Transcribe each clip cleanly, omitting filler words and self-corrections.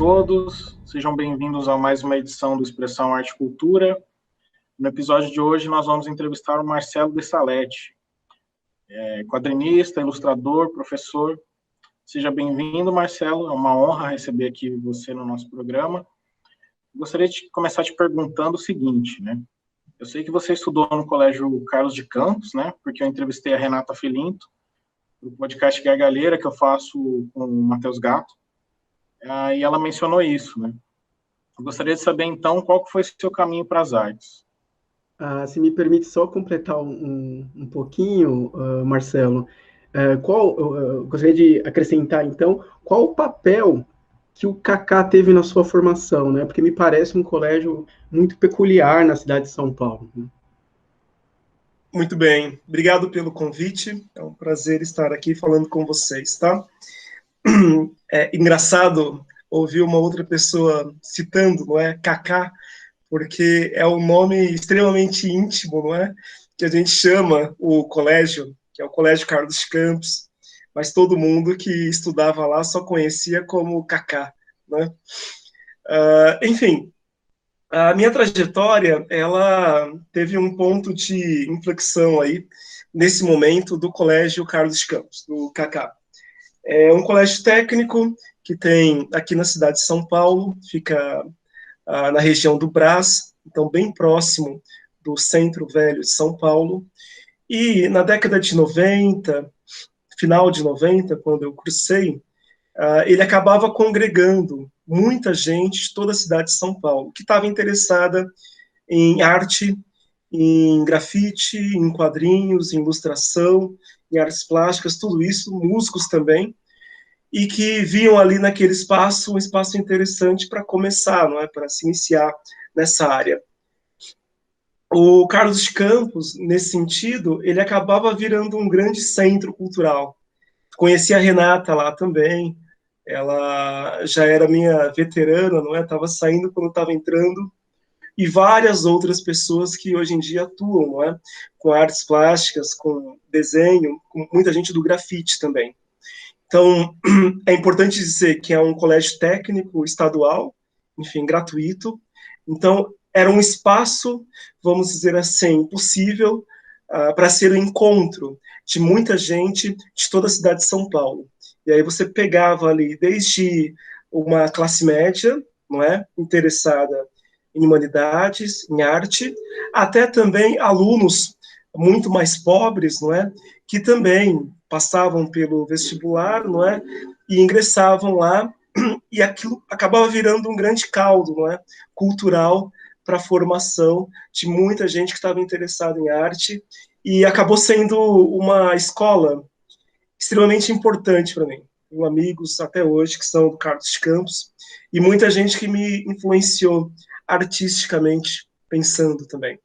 todos, sejam bem-vindos a mais uma edição do Expressão Arte e Cultura. No episódio de hoje nós vamos entrevistar o Marcelo de Salete, quadrinista, ilustrador, professor. Seja bem-vindo, Marcelo, é uma honra receber aqui você no nosso programa. Gostaria de começar te perguntando o seguinte, né? Eu sei que você estudou no Colégio Carlos de Campos, né? Porque eu entrevistei a Renata Filinto, do podcast Gargalheira, que eu faço com o Matheus Gato. E ela mencionou isso, né? Eu gostaria de saber, então, qual que foi o seu caminho para as artes. Se me permite só completar um pouquinho, Marcelo, gostaria de acrescentar, então, qual o papel que o Kaká teve na sua formação, né? Porque me parece um colégio muito peculiar na cidade de São Paulo. Né? Muito bem, obrigado pelo convite, é um prazer estar aqui falando com vocês, tá? É engraçado ouvir uma outra pessoa citando, não é, Kaká, porque é um nome extremamente íntimo, não é? Que a gente chama o colégio, que é o Colégio Carlos de Campos, mas todo mundo que estudava lá só conhecia como Kaká, né? Enfim, a minha trajetória, ela teve um ponto de inflexão aí, nesse momento, do Colégio Carlos de Campos, do Kaká. É um colégio técnico que tem aqui na cidade de São Paulo, fica na região do Brás, então bem próximo do Centro Velho de São Paulo. E na década de 90, final de 90, quando eu cursei, ele acabava congregando muita gente de toda a cidade de São Paulo, que estava interessada em arte, em grafite, em quadrinhos, em ilustração, em artes plásticas, tudo isso, músicos também, e que viam ali naquele espaço um espaço interessante para começar, não é, para se iniciar nessa área. O Carlos de Campos, nesse sentido, ele acabava virando um grande centro cultural. Conheci a Renata lá também, ela já era minha veterana, não é? Estava saindo quando estava entrando, e várias outras pessoas que hoje em dia atuam, não é? Com artes plásticas, com desenho, com muita gente do grafite também. Então, é importante dizer que é um colégio técnico estadual, enfim, gratuito. Então, era um espaço, vamos dizer assim, possível para ser o encontro de muita gente de toda a cidade de São Paulo. E aí você pegava ali desde uma classe média, não é, interessada em humanidades, em arte, até também alunos muito mais pobres, não é, que também passavam pelo vestibular, não é, e ingressavam lá, e aquilo acabava virando um grande caldo, não é, cultural para a formação de muita gente que estava interessada em arte, e acabou sendo uma escola extremamente importante para mim. Tenho amigos até hoje que são do Carlos de Campos, e muita gente que me influenciou artisticamente, pensando também.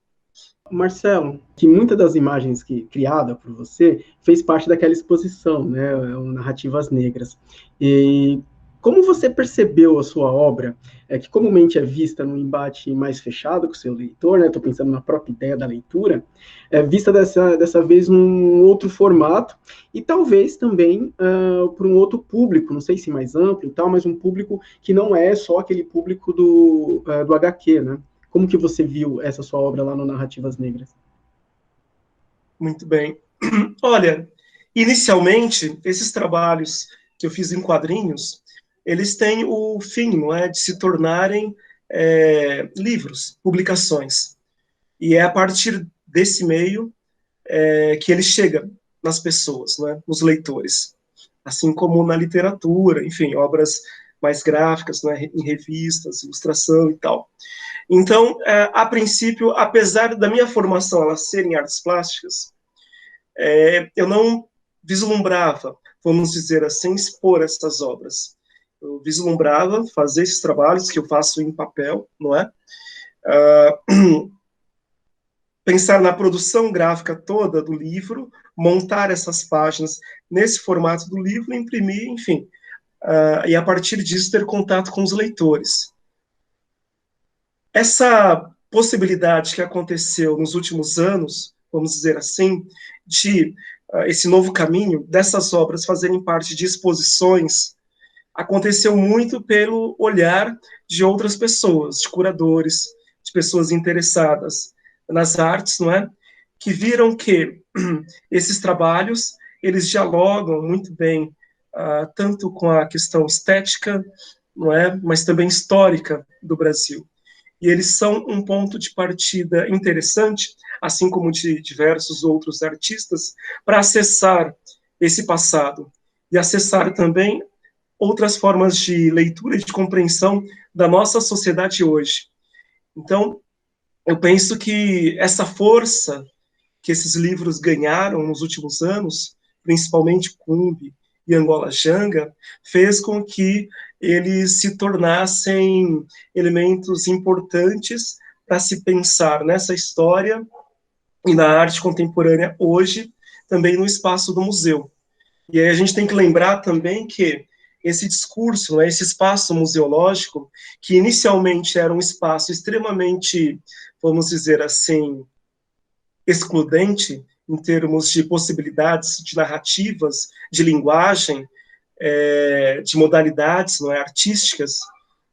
Marcelo, que muitas das imagens criada por você fez parte daquela exposição, né, Narrativas Negras. E como você percebeu a sua obra, que comumente é vista num embate mais fechado com o seu leitor, né, estou pensando na própria ideia da leitura, vista dessa vez num outro formato, e talvez também por um outro público, não sei se mais amplo e tal, mas um público que não é só aquele público do HQ, né? Como que você viu essa sua obra lá no Narrativas Negras? Muito bem. Olha, inicialmente, esses trabalhos que eu fiz em quadrinhos, eles têm o fim, não é, de se tornarem livros, publicações. E é a partir desse meio que ele chega nas pessoas, não é, nos leitores. Assim como na literatura, enfim, obras mais gráficas, não é, em revistas, ilustração e tal. Então, a princípio, apesar da minha formação ela ser em artes plásticas, eu não vislumbrava, vamos dizer assim, expor essas obras. Eu vislumbrava fazer esses trabalhos que eu faço em papel, não é? Pensar na produção gráfica toda do livro, montar essas páginas nesse formato do livro, imprimir, enfim, e a partir disso ter contato com os leitores. Essa possibilidade que aconteceu nos últimos anos, vamos dizer assim, de esse novo caminho, dessas obras fazerem parte de exposições aconteceu muito pelo olhar de outras pessoas, de curadores, de pessoas interessadas nas artes, não é? Que viram que esses trabalhos, eles dialogam muito bem, tanto com a questão estética, não é? Mas também histórica do Brasil. E eles são um ponto de partida interessante, assim como de diversos outros artistas, para acessar esse passado e acessar também outras formas de leitura e de compreensão da nossa sociedade hoje. Então, eu penso que essa força que esses livros ganharam nos últimos anos, principalmente Cumbe e Angola Janga, fez com que eles se tornassem elementos importantes para se pensar nessa história e na arte contemporânea hoje, também no espaço do museu. E aí a gente tem que lembrar também que esse discurso, né, esse espaço museológico, que inicialmente era um espaço extremamente, vamos dizer assim, excludente em termos de possibilidades, de narrativas, de linguagem, de modalidades, não é, artísticas.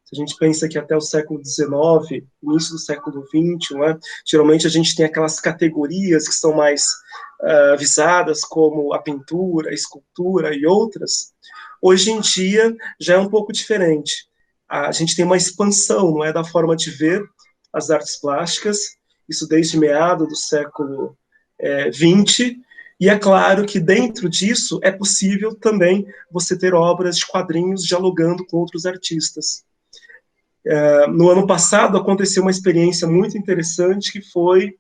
Se a gente pensa que até o século XIX, início do século XX, não é, geralmente a gente tem aquelas categorias que são mais visadas, como a pintura, a escultura e outras. Hoje em dia já é um pouco diferente. A gente tem uma expansão, não é, da forma de ver as artes plásticas, isso desde meado do século XX, e é claro que dentro disso é possível também você ter obras de quadrinhos dialogando com outros artistas. No ano passado aconteceu uma experiência muito interessante que foi,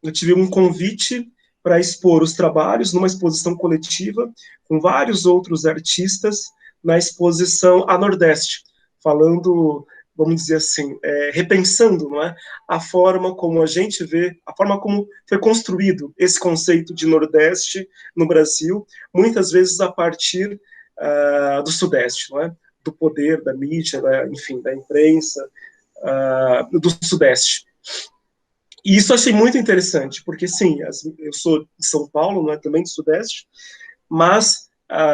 eu tive um convite para expor os trabalhos numa exposição coletiva com vários outros artistas na exposição a Nordeste, falando, vamos dizer assim, repensando, não é, a forma como a gente vê, a forma como foi construído esse conceito de Nordeste no Brasil, muitas vezes a partir do Sudeste, não é, do poder da mídia, enfim, da imprensa, do Sudeste. E isso eu achei muito interessante, porque, sim, eu sou de São Paulo, não é, também do Sudeste, mas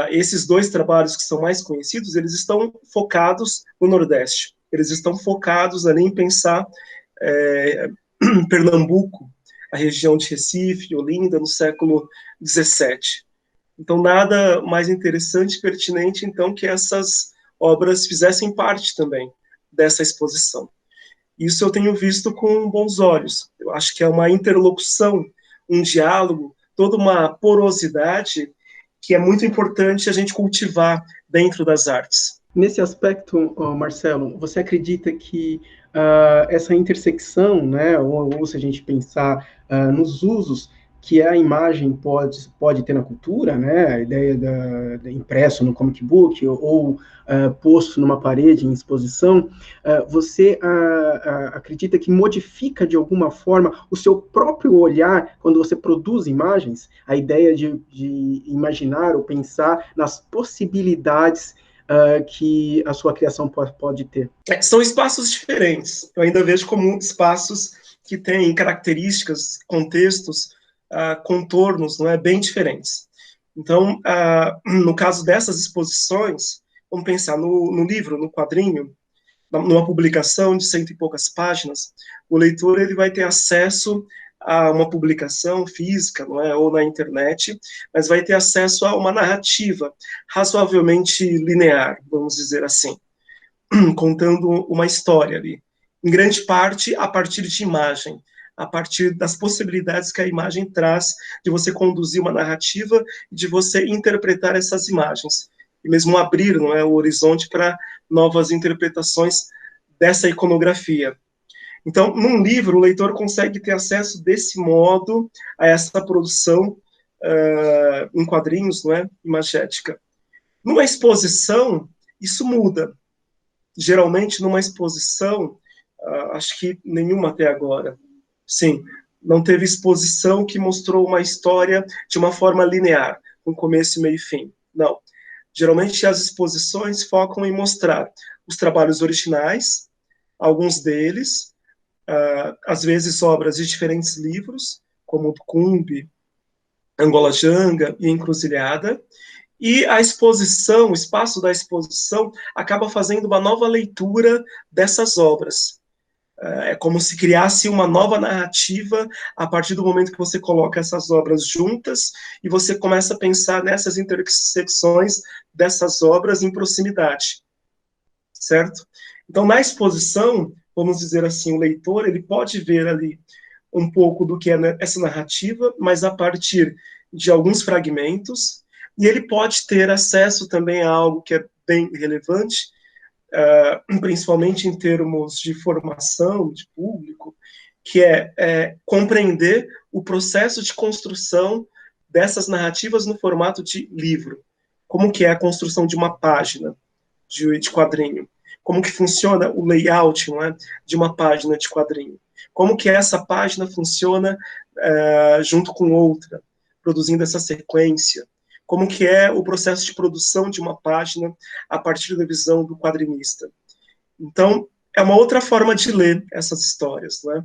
esses dois trabalhos que são mais conhecidos, eles estão focados no Nordeste. Eles estão focados ali em pensar Pernambuco, a região de Recife, Olinda, no século XVII. Então, nada mais interessante e pertinente, então, que essas obras fizessem parte também dessa exposição. Isso eu tenho visto com bons olhos. Eu acho que é uma interlocução, um diálogo, toda uma porosidade que é muito importante a gente cultivar dentro das artes. Nesse aspecto, Marcelo, você acredita que essa intersecção, né, ou se a gente pensar nos usos que a imagem pode ter na cultura, né, a ideia da impresso no comic book ou posto numa parede em exposição, você acredita que modifica de alguma forma o seu próprio olhar quando você produz imagens? A ideia de imaginar ou pensar nas possibilidades que a sua criação pode ter? São espaços diferentes. Eu ainda vejo como espaços que têm características, contextos, contornos, não é, bem diferentes. Então, no caso dessas exposições, vamos pensar no livro, no quadrinho, numa publicação de 100 e poucas páginas, o leitor ele vai ter acesso a uma publicação física, não é, ou na internet, mas vai ter acesso a uma narrativa razoavelmente linear, vamos dizer assim, contando uma história ali, em grande parte a partir de imagem, a partir das possibilidades que a imagem traz de você conduzir uma narrativa e de você interpretar essas imagens, e mesmo abrir, não é, o horizonte para novas interpretações dessa iconografia. Então, num livro, o leitor consegue ter acesso desse modo a essa produção em quadrinhos, não é, imagética. Numa exposição, isso muda. Geralmente, numa exposição, acho que nenhuma até agora, sim, não teve exposição que mostrou uma história de uma forma linear, com começo, meio e fim. Não. Geralmente, as exposições focam em mostrar os trabalhos originais, alguns deles, às vezes obras de diferentes livros, como o Cumbe, Angola Janga e Encruzilhada, E a exposição, o espaço da exposição, acaba fazendo uma nova leitura dessas obras. É como se criasse uma nova narrativa a partir do momento que você coloca essas obras juntas e você começa a pensar nessas intersecções dessas obras em proximidade, certo? Então, na exposição, vamos dizer assim, o leitor ele pode ver ali um pouco do que é essa narrativa, mas a partir de alguns fragmentos, e ele pode ter acesso também a algo que é bem relevante, principalmente em termos de formação de público, que é compreender o processo de construção dessas narrativas no formato de livro. Como que é a construção de uma página de quadrinho? Como que funciona o layout, não é, de uma página de quadrinho? Como que essa página funciona junto com outra, produzindo essa sequência? Como que é o processo de produção de uma página a partir da visão do quadrinista. Então, é uma outra forma de ler essas histórias, né?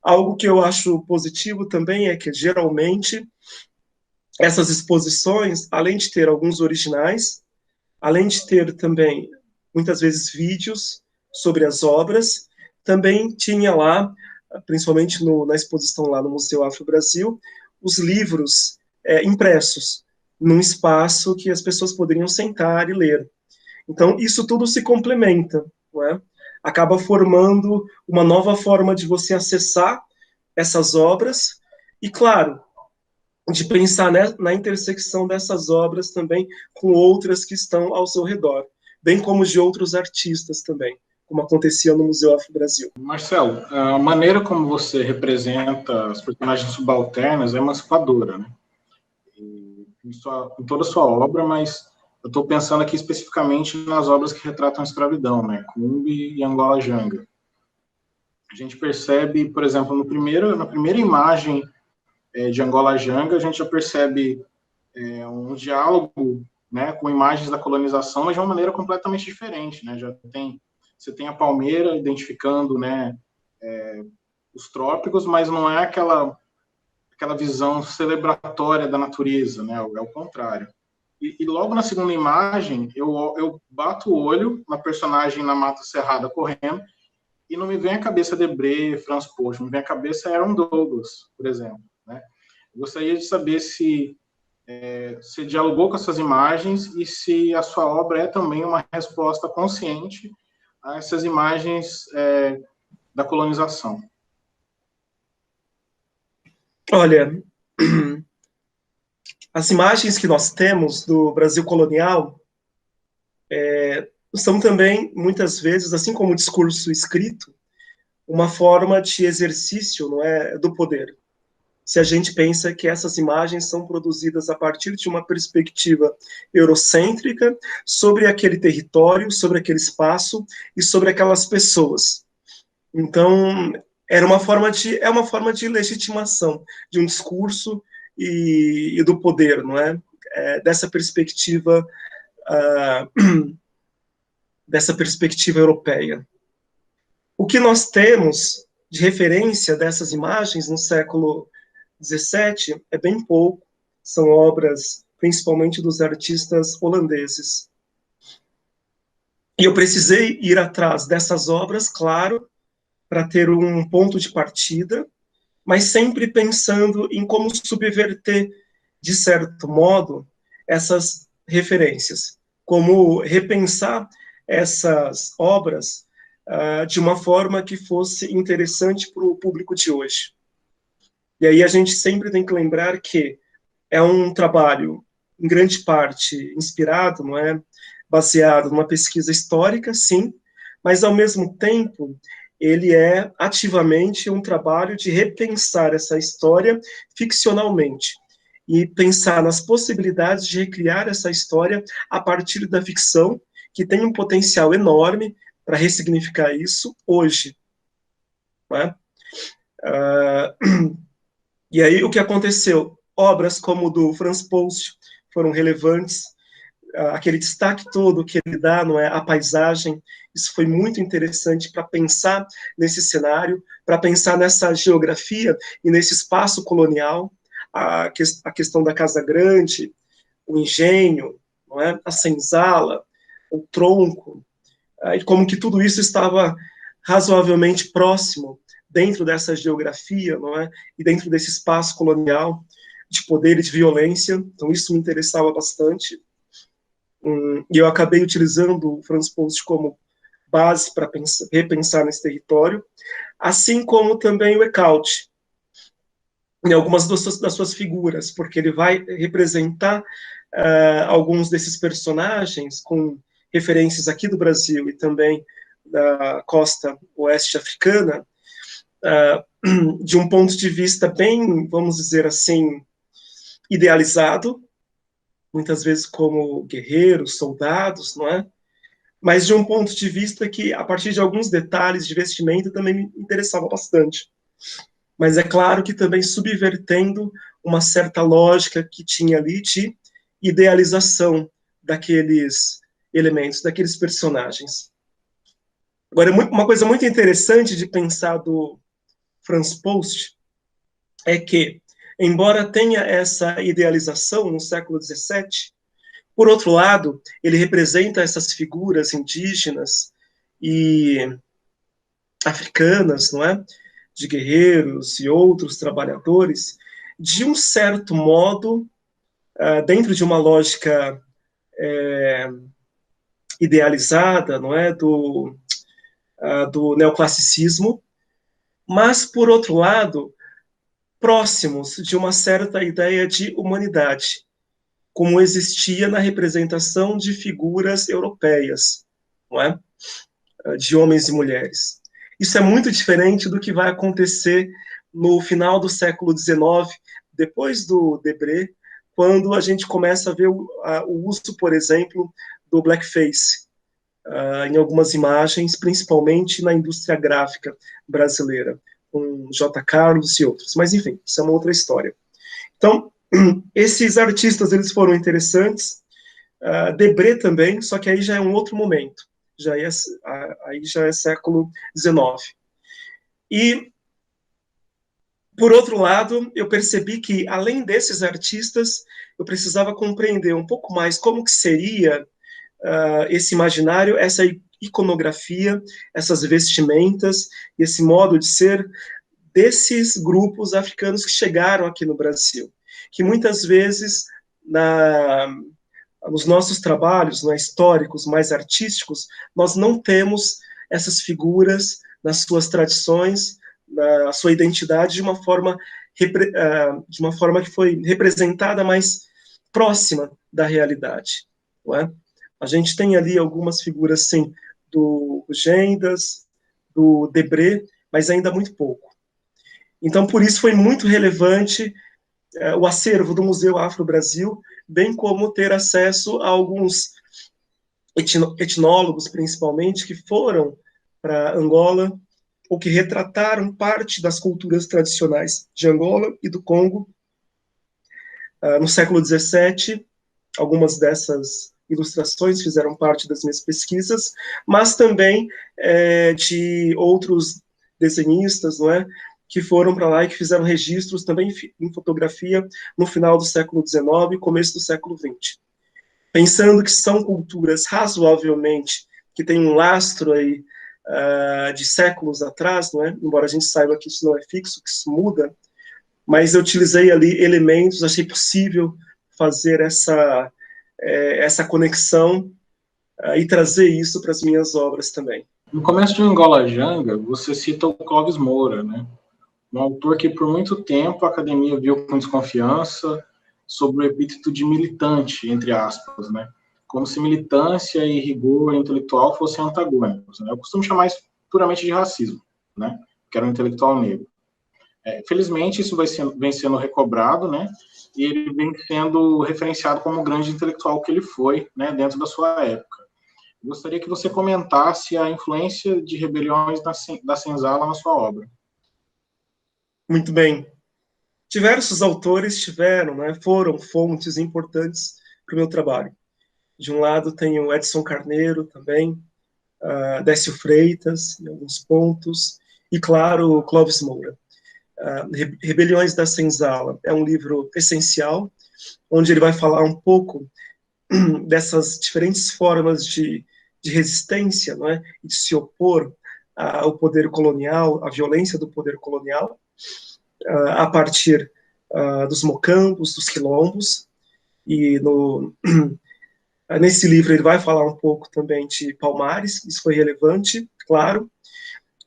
Algo que eu acho positivo também é que, geralmente, essas exposições, além de ter alguns originais, além de ter também, muitas vezes, vídeos sobre as obras, também tinha lá, principalmente na exposição lá no Museu Afro-Brasil, os livros impressos, num espaço que as pessoas poderiam sentar e ler. Então, isso tudo se complementa, não é? Acaba formando uma nova forma de você acessar essas obras e, claro, de pensar na intersecção dessas obras também com outras que estão ao seu redor, bem como de outros artistas também, como acontecia no Museu Afro-Brasil. Marcelo, a maneira como você representa as personagens subalternas é emancipadora, né? Em toda a sua obra, mas eu estou pensando aqui especificamente nas obras que retratam a escravidão, né? Cumbe e Angola Janga. A gente percebe, por exemplo, na primeira imagem de Angola Janga, a gente já percebe um diálogo, né, com imagens da colonização, mas de uma maneira completamente diferente, né? Você tem a palmeira identificando, né, os trópicos, mas não é aquela visão celebratória da natureza, né? É o contrário. E logo na segunda imagem, eu bato o olho na personagem na Mata Cerrada correndo e não me vem à cabeça Debré, Franz Post, me vem à cabeça Aaron Douglas, por exemplo, né? Eu gostaria de saber se você dialogou com essas imagens e se a sua obra é também uma resposta consciente a essas imagens da colonização. Olha, as imagens que nós temos do Brasil colonial são também, muitas vezes, assim como o discurso escrito, uma forma de exercício, não é, do poder. Se a gente pensa que essas imagens são produzidas a partir de uma perspectiva eurocêntrica sobre aquele território, sobre aquele espaço e sobre aquelas pessoas. Então, é uma forma de legitimação de um discurso e do poder, não é? Dessa perspectiva europeia. O que nós temos de referência dessas imagens no século XVII é bem pouco, são obras principalmente dos artistas holandeses. E eu precisei ir atrás dessas obras, claro, para ter um ponto de partida, mas sempre pensando em como subverter, de certo modo, essas referências, como repensar essas obras de uma forma que fosse interessante para o público de hoje. E aí a gente sempre tem que lembrar que é um trabalho, em grande parte, inspirado, não é? Baseado numa pesquisa histórica, sim, mas, ao mesmo tempo, ele é ativamente um trabalho de repensar essa história ficcionalmente e pensar nas possibilidades de recriar essa história a partir da ficção, que tem um potencial enorme para ressignificar isso hoje. Não é? E aí, o que aconteceu? Obras como o do Franz Post foram relevantes, aquele destaque todo que ele dá, não é, a paisagem, isso foi muito interessante para pensar nesse cenário, para pensar nessa geografia e nesse espaço colonial, a questão da Casa Grande, o engenho, não é? A senzala, o tronco, e como que tudo isso estava razoavelmente próximo dentro dessa geografia, não é? E dentro desse espaço colonial de poder e de violência. Então isso me interessava bastante. E eu acabei utilizando o Franz Post como base para repensar nesse território, assim como também o Eckalt, em algumas das suas figuras, porque ele vai representar alguns desses personagens com referências aqui do Brasil e também da costa oeste africana, de um ponto de vista bem, vamos dizer assim, idealizado, muitas vezes como guerreiros, soldados, não é? Mas de um ponto de vista que, a partir de alguns detalhes de vestimenta, também me interessava bastante. Mas é claro que também subvertendo uma certa lógica que tinha ali de idealização daqueles elementos, daqueles personagens. Agora, uma coisa muito interessante de pensar do Franz Post é que, embora tenha essa idealização no século XVII, por outro lado, ele representa essas figuras indígenas e africanas, não é? De guerreiros e outros trabalhadores, de um certo modo, dentro de uma lógica idealizada, não é? Do neoclassicismo, mas, por outro lado, próximos de uma certa ideia de humanidade, como existia na representação de figuras europeias, não é? De homens e mulheres. Isso é muito diferente do que vai acontecer no final do século XIX, depois do Debré, quando a gente começa a ver o uso, por exemplo, do blackface em algumas imagens, principalmente na indústria gráfica brasileira, com J. Carlos e outros. Mas, enfim, isso é uma outra história. Então, esses artistas, eles foram interessantes, Debré também, só que aí já é um outro momento, aí já é século XIX. E, por outro lado, eu percebi que, além desses artistas, eu precisava compreender um pouco mais como que seria esse imaginário, essa iconografia, essas vestimentas, esse modo de ser desses grupos africanos que chegaram aqui no Brasil, que muitas vezes nos nossos trabalhos, históricos, mais artísticos, nós não temos essas figuras nas suas tradições, na sua identidade de uma forma que foi representada mais próxima da realidade, não é? A gente tem ali algumas figuras, sim, do Gendas, do Debré, mas ainda muito pouco. Então, por isso foi muito relevante o acervo do Museu Afro-Brasil, bem como ter acesso a alguns etnólogos, principalmente, que foram para Angola, ou que retrataram parte das culturas tradicionais de Angola e do Congo no século XVII. Algumas dessas ilustrações fizeram parte das minhas pesquisas, mas também de outros desenhistas, não é, que foram para lá e que fizeram registros também em fotografia no final do século XIX e começo do século XX. Pensando que são culturas razoavelmente que têm um lastro aí de séculos atrás, não é? Embora a gente saiba que isso não é fixo, que isso muda, mas eu utilizei ali elementos, achei possível fazer essa conexão e trazer isso para as minhas obras também. No começo de Angola Janga, você cita o Clóvis Moura, né? Um autor que por muito tempo a academia viu com desconfiança sobre o epíteto de militante, entre aspas, né? Como se militância e rigor intelectual fossem antagônicos, né? Eu costumo chamar isso puramente de racismo, né? Que era um intelectual negro. Felizmente, isso vem sendo recobrado, né? E ele vem sendo referenciado como o grande intelectual que ele foi, né? Dentro da sua época. Gostaria que você comentasse a influência de Rebeliões da Senzala na sua obra. Muito bem. Diversos autores foram fontes importantes para o meu trabalho. De um lado tem o Edson Carneiro também, Décio Freitas, em alguns pontos, e, claro, o Clóvis Moura. Rebeliões da Senzala é um livro essencial, onde ele vai falar um pouco dessas diferentes formas de resistência, não é? De se opor ao poder colonial, à violência do poder colonial, a partir dos mocambos, dos quilombos, e nesse livro ele vai falar um pouco também de Palmares, isso foi relevante, claro.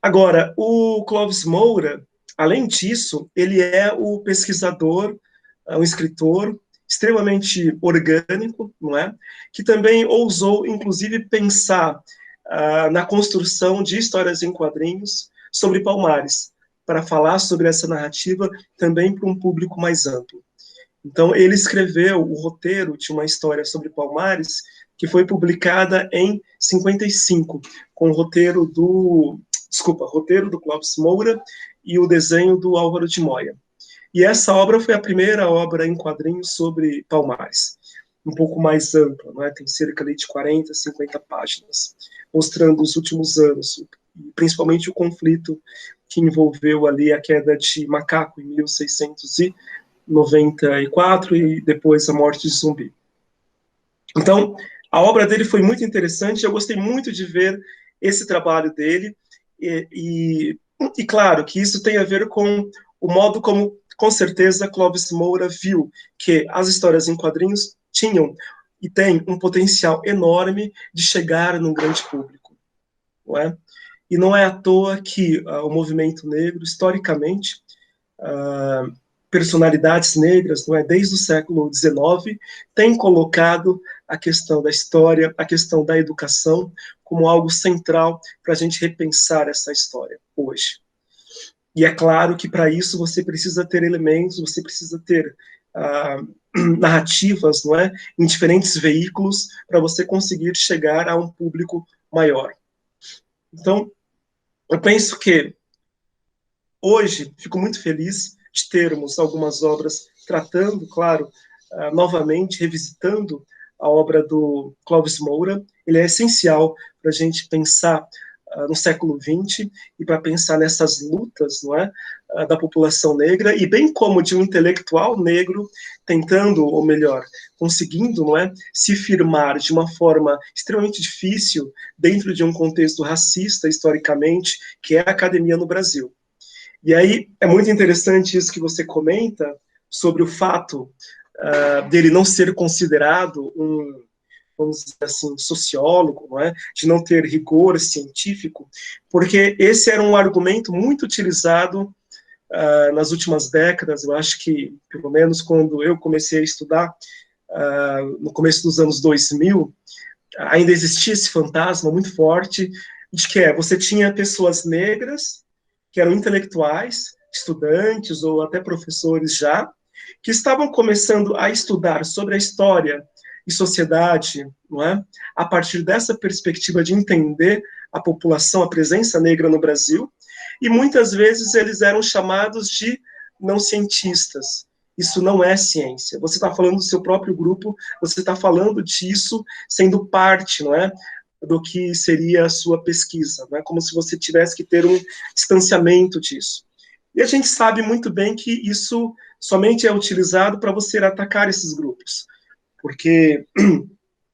Agora, o Clóvis Moura, além disso, ele é o pesquisador, um escritor extremamente orgânico, não é? Que também ousou, inclusive, pensar na construção de histórias em quadrinhos sobre Palmares, para falar sobre essa narrativa também para um público mais amplo. Então, ele escreveu o roteiro de uma história sobre Palmares, que foi publicada em 55, com o roteiro do Clóvis Moura e o desenho do Álvaro de Moya. E essa obra foi a primeira obra em quadrinhos sobre Palmares, um pouco mais ampla, não é? Tem cerca de 40, 50 páginas, mostrando os últimos anos, principalmente o conflito que envolveu ali a queda de Macaco em 1694 e depois a morte de Zumbi. Então, a obra dele foi muito interessante, eu gostei muito de ver esse trabalho dele, e claro que isso tem a ver com o modo como, com certeza, Clóvis Moura viu que as histórias em quadrinhos tinham e têm um potencial enorme de chegar num grande público, não é? E não é à toa que o movimento negro, historicamente, personalidades negras, não é, desde o século XIX, tem colocado a questão da história, a questão da educação, como algo central para a gente repensar essa história hoje. E é claro que para isso você precisa ter elementos, você precisa ter narrativas, não é, em diferentes veículos para você conseguir chegar a um público maior. Então, eu penso que hoje fico muito feliz de termos algumas obras tratando, claro, novamente, revisitando a obra do Clóvis Moura. Ele é essencial para a gente pensar no século XX e para pensar nessas lutas, não é, da população negra, e bem como de um intelectual negro tentando, ou melhor, conseguindo, não é, se firmar de uma forma extremamente difícil dentro de um contexto racista, historicamente, que é a academia no Brasil. E aí é muito interessante isso que você comenta sobre o fato dele não ser considerado um, vamos dizer assim, sociólogo, não é? De não ter rigor científico, porque esse era um argumento muito utilizado nas últimas décadas. Eu acho que, pelo menos quando eu comecei a estudar, no começo dos anos 2000, ainda existia esse fantasma muito forte de que você tinha pessoas negras que eram intelectuais, estudantes ou até professores já, que estavam começando a estudar sobre a história e sociedade, não é? A partir dessa perspectiva de entender a população, a presença negra no Brasil, e muitas vezes eles eram chamados de não cientistas. Isso não é ciência. Você está falando do seu próprio grupo, você está falando disso sendo parte, não é, do que seria a sua pesquisa, não é como se você tivesse que ter um distanciamento disso. E a gente sabe muito bem que isso somente é utilizado para você atacar esses grupos, porque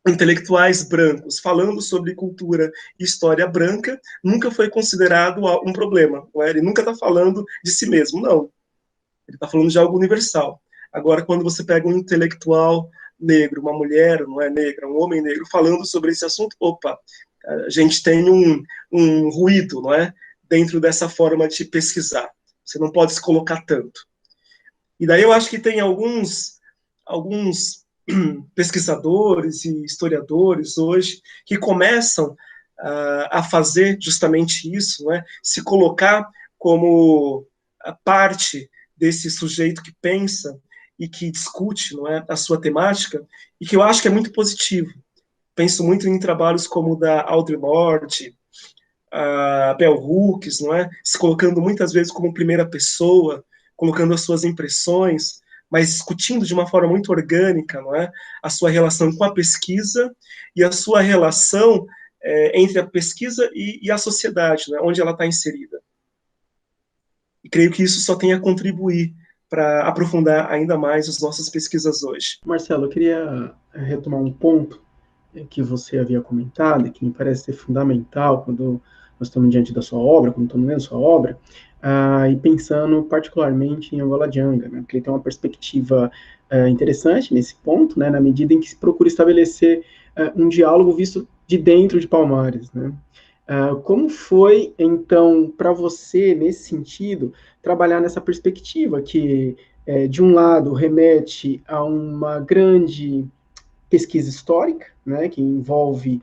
intelectuais brancos falando sobre cultura e história branca nunca foi considerado um problema, não é? Ele nunca está falando de si mesmo, não. Ele está falando de algo universal. Agora, quando você pega um intelectual negro, uma mulher, não é negra, um homem negro, falando sobre esse assunto, opa, a gente tem um ruído, não é? Dentro dessa forma de pesquisar. Você não pode se colocar tanto. E daí eu acho que tem alguns pesquisadores e historiadores hoje que começam a fazer justamente isso, não é? Se colocar como parte desse sujeito que pensa e que discute, não é, a sua temática, e que eu acho que é muito positivo. Penso muito em trabalhos como o da Audre Lorde, a Bell Hooks, não é, se colocando muitas vezes como primeira pessoa, colocando as suas impressões, mas discutindo de uma forma muito orgânica, não é, a sua relação com a pesquisa e a sua relação entre a pesquisa e a sociedade, né, onde ela está inserida. E creio que isso só tem a contribuir para aprofundar ainda mais as nossas pesquisas hoje. Marcelo, eu queria retomar um ponto que você havia comentado, que me parece ser fundamental quando nós estamos diante da sua obra, quando estamos lendo sua obra, e pensando particularmente em Angola Janga, né, porque ele tem uma perspectiva interessante nesse ponto, né, na medida em que se procura estabelecer um diálogo visto de dentro de Palmares, né. Como foi, então, para você, nesse sentido, trabalhar nessa perspectiva que, de um lado, remete a uma grande pesquisa histórica, né, que envolve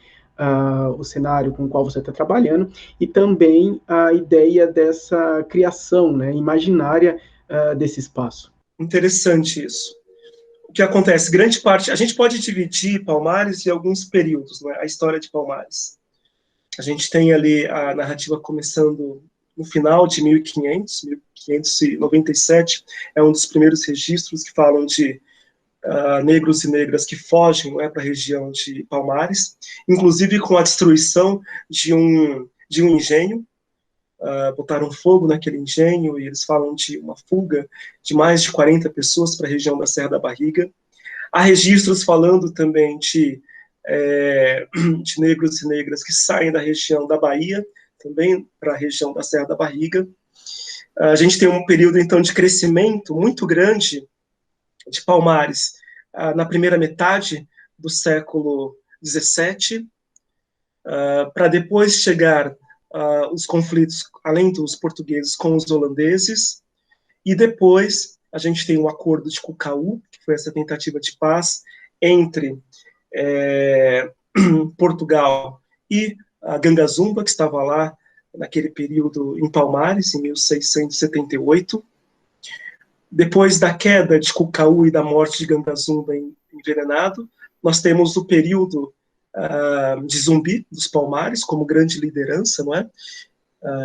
o cenário com o qual você está trabalhando, e também a ideia dessa criação, né, imaginária desse espaço? Interessante isso. O que acontece? Grande parte, a gente pode dividir Palmares em alguns períodos, né, a história de Palmares. A gente tem ali a narrativa começando no final de 1500, 1597, é um dos primeiros registros que falam de negros e negras que fogem, para a região de Palmares, inclusive com a destruição de um engenho. Botaram fogo naquele engenho e eles falam de uma fuga de mais de 40 pessoas para a região da Serra da Barriga. Há registros falando também de negros e negras que saem da região da Bahia, também para a região da Serra da Barriga. A gente tem um período, então, de crescimento muito grande de Palmares na primeira metade do século XVII, para depois chegar os conflitos, além dos portugueses, com os holandeses, e depois a gente tem o Acordo de Cucaú, que foi essa tentativa de paz entre Portugal e a Gangazumba, que estava lá naquele período em Palmares, em 1678. Depois da queda de Cucaú e da morte de Gangazumba envenenado, nós temos o período de Zumbi, dos Palmares, como grande liderança, não é?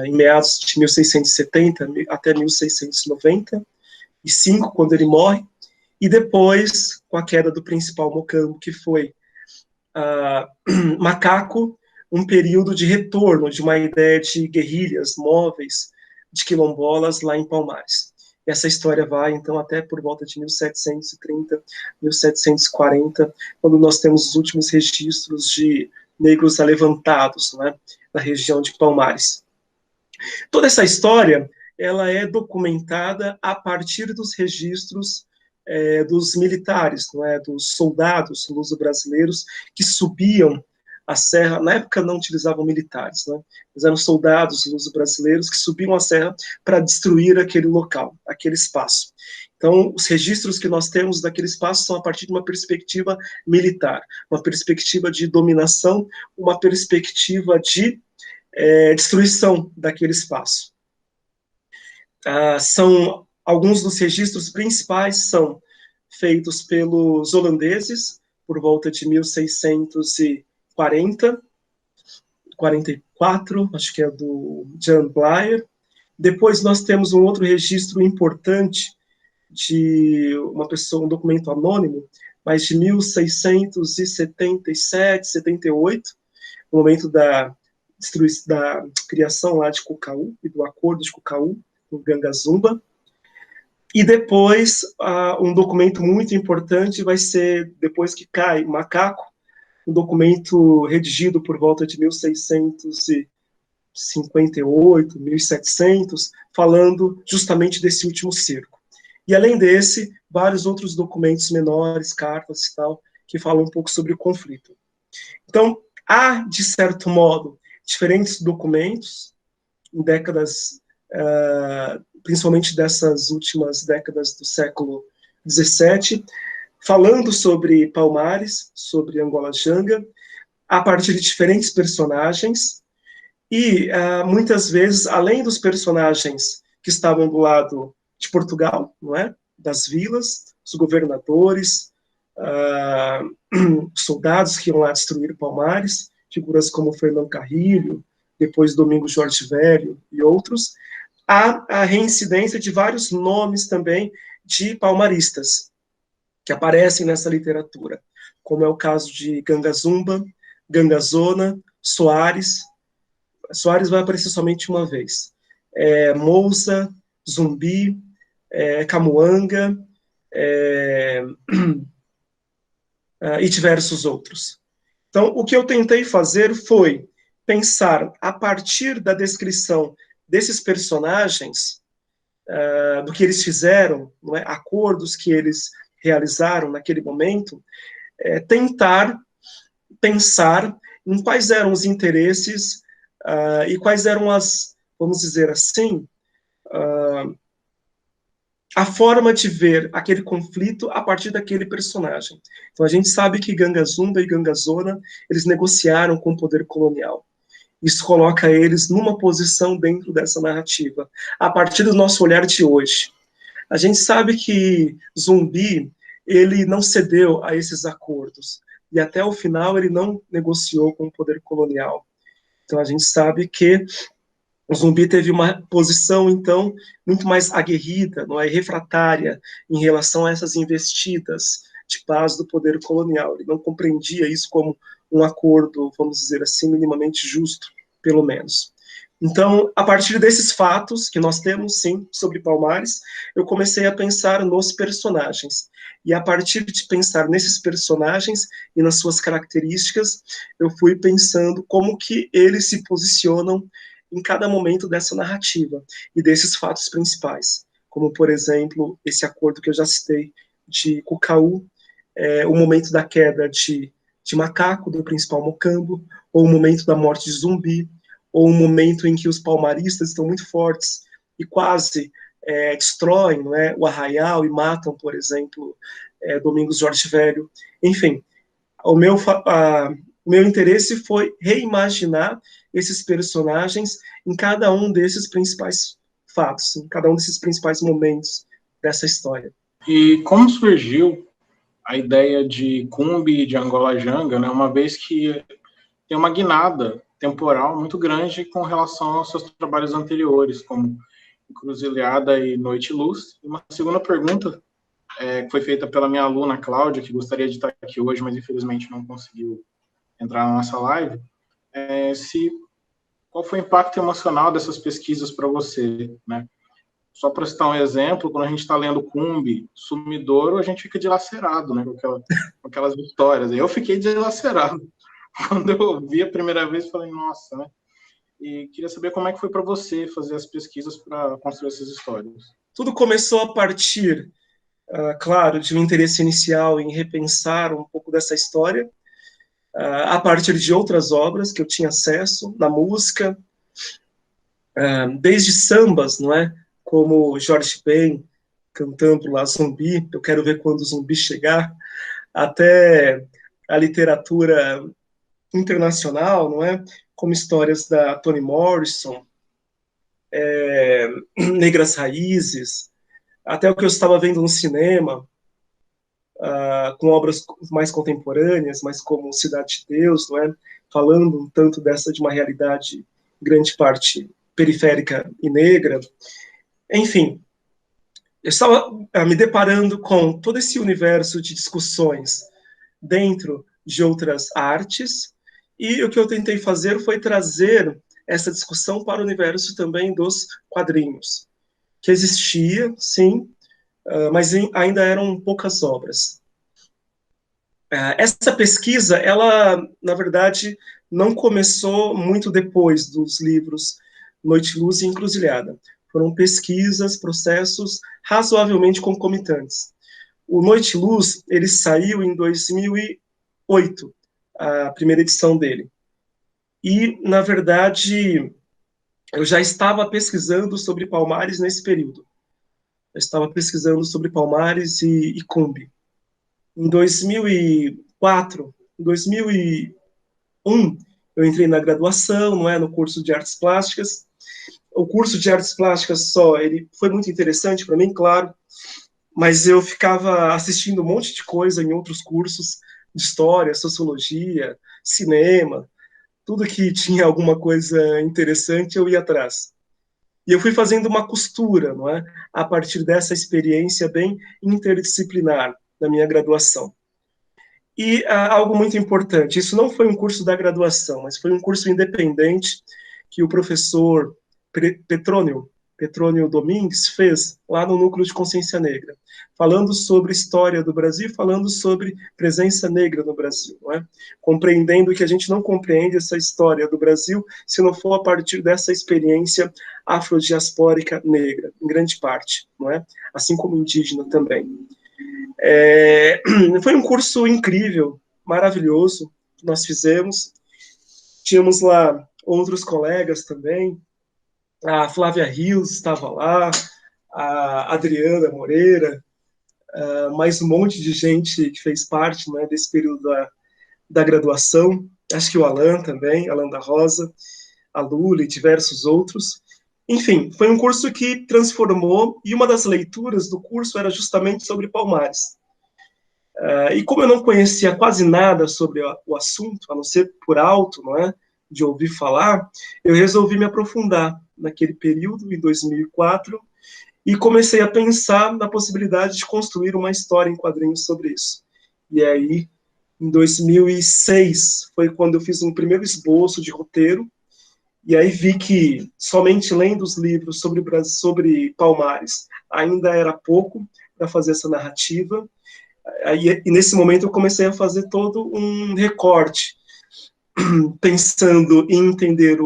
Em meados de 1670 até 1695, quando ele morre, e depois, com a queda do principal Mocambo, que foi Macaco, um período de retorno de uma ideia de guerrilhas móveis, de quilombolas lá em Palmares. Essa história vai, então, até por volta de 1730, 1740, quando nós temos os últimos registros de negros alevantados, né, na região de Palmares. Toda essa história, ela é documentada a partir dos registros dos militares, não é, dos soldados luso-brasileiros que subiam a serra. Na época não utilizavam militares, né, mas eram soldados luso-brasileiros que subiam a serra para destruir aquele local, aquele espaço. Então, os registros que nós temos daquele espaço são a partir de uma perspectiva militar, uma perspectiva de dominação, uma perspectiva de destruição daquele espaço. São alguns dos registros principais são feitos pelos holandeses por volta de 1640, 44, acho que é do Jan Blair. Depois nós temos um outro registro importante de uma pessoa, um documento anônimo, mas de 1677, 78, no momento da criação lá de Cucaú e do acordo de Cucaú, no Gangazumba. E depois, um documento muito importante vai ser, depois que cai Macaco, um documento redigido por volta de 1658, 1700, falando justamente desse último cerco. E além desse, vários outros documentos menores, cartas e tal, que falam um pouco sobre o conflito. Então, há, de certo modo, diferentes documentos em décadas, principalmente dessas últimas décadas do século XVII, falando sobre Palmares, sobre Angola Janga, a partir de diferentes personagens, e muitas vezes, além dos personagens que estavam do lado de Portugal, não é? Das vilas, os governadores, soldados que iam lá destruir Palmares, figuras como Fernão Carrilho, depois Domingos Jorge Velho e outros, há a reincidência de vários nomes também de palmaristas que aparecem nessa literatura, como é o caso de Gangazumba, Gangazona, Soares. Soares vai aparecer somente uma vez. Moussa, Zumbi, Camuanga, e diversos outros. Então, o que eu tentei fazer foi pensar, a partir da descrição desses personagens, do que eles fizeram, não é? Acordos que eles realizaram naquele momento, tentar pensar em quais eram os interesses e quais eram as, vamos dizer assim, a forma de ver aquele conflito a partir daquele personagem. Então a gente sabe que Ganga Zumba e Ganga Zona, eles negociaram com o poder colonial. Isso coloca eles numa posição dentro dessa narrativa, a partir do nosso olhar de hoje. A gente sabe que Zumbi, ele não cedeu a esses acordos, e até o final ele não negociou com o poder colonial. Então a gente sabe que o Zumbi teve uma posição, então, muito mais aguerrida, não é, refratária, em relação a essas investidas de paz do poder colonial. Ele não compreendia isso como um acordo, vamos dizer assim, minimamente justo, pelo menos. Então, a partir desses fatos que nós temos, sim, sobre Palmares, eu comecei a pensar nos personagens. E a partir de pensar nesses personagens e nas suas características, eu fui pensando como que eles se posicionam em cada momento dessa narrativa e desses fatos principais, como, por exemplo, esse acordo que eu já citei de Cucaú, o momento da queda de Macaco, do principal Mocambo, ou o momento da morte de Zumbi, ou o momento em que os palmaristas estão muito fortes e quase destroem, não é, o Arraial e matam, por exemplo, Domingos Jorge Velho. Enfim, o meu interesse foi reimaginar esses personagens em cada um desses principais fatos, em cada um desses principais momentos dessa história. E como surgiu a ideia de Cumbi e de Angola Janga, né, uma vez que tem uma guinada temporal muito grande com relação aos seus trabalhos anteriores, como Encruzilhada e Noite e Luz? E uma segunda pergunta, que foi feita pela minha aluna Cláudia, que gostaria de estar aqui hoje, mas infelizmente não conseguiu entrar na nossa live, qual foi o impacto emocional dessas pesquisas para você, né? Só para citar um exemplo, quando a gente está lendo Cumbi, Sumidouro, a gente fica dilacerado, né, com aquelas histórias. Eu fiquei dilacerado. Quando eu vi a primeira vez, falei, nossa, né? E queria saber como é que foi para você fazer as pesquisas para construir essas histórias. Tudo começou a partir, claro, de um interesse inicial em repensar um pouco dessa história, a partir de outras obras que eu tinha acesso, na música, desde sambas, não é? Como Jorge Ben cantando lá Zumbi, eu quero ver quando o Zumbi chegar, até a literatura internacional, não é? Como histórias da Toni Morrison, Negras Raízes, até o que eu estava vendo no cinema, com obras mais contemporâneas, mas como Cidade de Deus, não é? Falando um tanto de uma realidade, grande parte periférica e negra. Enfim, eu estava me deparando com todo esse universo de discussões dentro de outras artes, e o que eu tentei fazer foi trazer essa discussão para o universo também dos quadrinhos, que existia, sim, mas ainda eram poucas obras. Essa pesquisa, ela, na verdade, não começou muito depois dos livros Noite, Luz e Encruzilhada. Foram pesquisas, processos razoavelmente concomitantes. O Noite e Luz, ele saiu em 2008, a primeira edição dele. E, na verdade, eu já estava pesquisando sobre Palmares nesse período. Eu estava pesquisando sobre Palmares e Cumbi. Em 2004, em 2001, eu entrei na graduação, não é, no curso de Artes Plásticas. O curso de Artes Plásticas ele foi muito interessante para mim, claro, mas eu ficava assistindo um monte de coisa em outros cursos de História, Sociologia, Cinema, tudo que tinha alguma coisa interessante eu ia atrás. E eu fui fazendo uma costura, não é, a partir dessa experiência bem interdisciplinar na minha graduação. E algo muito importante, isso não foi um curso da graduação, mas foi um curso independente que o professor Petrônio, Petrônio Domingues fez lá no Núcleo de Consciência Negra, falando sobre história do Brasil, falando sobre presença negra no Brasil, não é? Compreendendo que a gente não compreende essa história do Brasil se não for a partir dessa experiência afrodiaspórica negra, em grande parte, não é? Assim como indígena também. Foi um curso incrível, maravilhoso, que nós fizemos. Tínhamos lá outros colegas também, a Flávia Rios estava lá, a Adriana Moreira, mais um monte de gente que fez parte, né, desse período da graduação, acho que o Alan também, Alan da Rosa, a Lula e diversos outros. Enfim, foi um curso que transformou, e uma das leituras do curso era justamente sobre Palmares. E como eu não conhecia quase nada sobre o assunto, a não ser por alto, não é, de ouvir falar, eu resolvi me aprofundar naquele período, em 2004, e comecei a pensar na possibilidade de construir uma história em quadrinhos sobre isso. E aí, em 2006, foi quando eu fiz um primeiro esboço de roteiro, e aí vi que somente lendo os livros sobre Palmares ainda era pouco para fazer essa narrativa. E nesse momento eu comecei a fazer todo um recorte, pensando em entender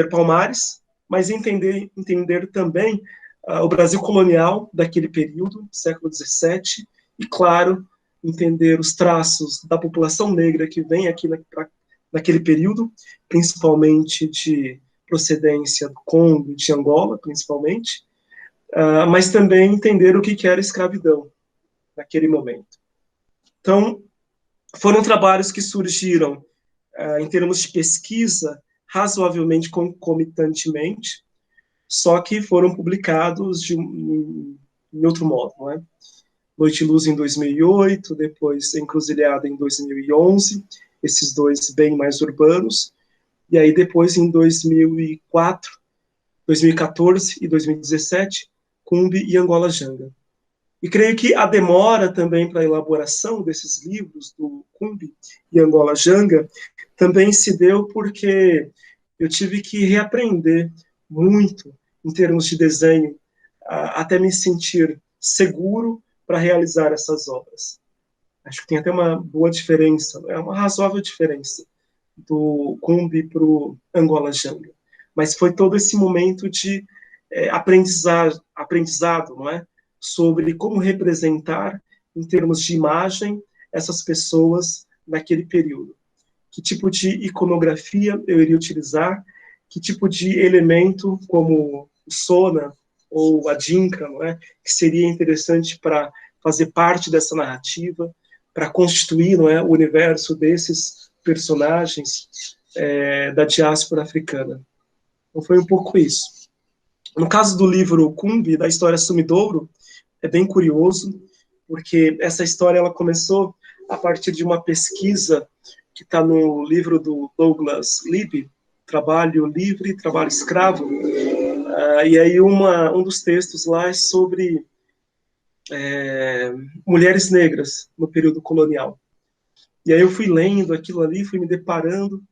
Palmares, mas entender também o Brasil colonial daquele período, século XVII, e, claro, entender os traços da população negra que vem aqui naquele período, principalmente de procedência do Congo, de Angola, principalmente, mas também entender o que era escravidão naquele momento. Então, foram trabalhos que surgiram em termos de pesquisa razoavelmente concomitantemente, só que foram publicados em outro modo, não é? Noite e Luz em 2008, depois Encruzilhada em 2011, esses dois bem mais urbanos, e aí depois em 2004, 2014 e 2017, Cumbe e Angola Janga. E creio que a demora também para a elaboração desses livros do Cumbe e Angola Janga também se deu porque eu tive que reaprender muito em termos de desenho, até me sentir seguro para realizar essas obras. Acho que tem até uma boa diferença, é uma razoável diferença do Cumbe para o Angola Janga. Mas foi todo esse momento de aprendizado, não é? Sobre como representar, em termos de imagem, essas pessoas naquele período. Que tipo de iconografia eu iria utilizar, que tipo de elemento, como o Sona ou a Dinka, não é? Que seria interessante para fazer parte dessa narrativa, para constituir, não é, o universo desses personagens da diáspora africana. Então foi um pouco isso. No caso do livro Cumbe, da história Sumidouro, é bem curioso, porque essa história ela começou a partir de uma pesquisa que está no livro do Douglas Libb, Trabalho Livre, Trabalho Escravo, e aí um dos textos lá é sobre mulheres negras no período colonial. E aí eu fui lendo aquilo ali, fui me deparando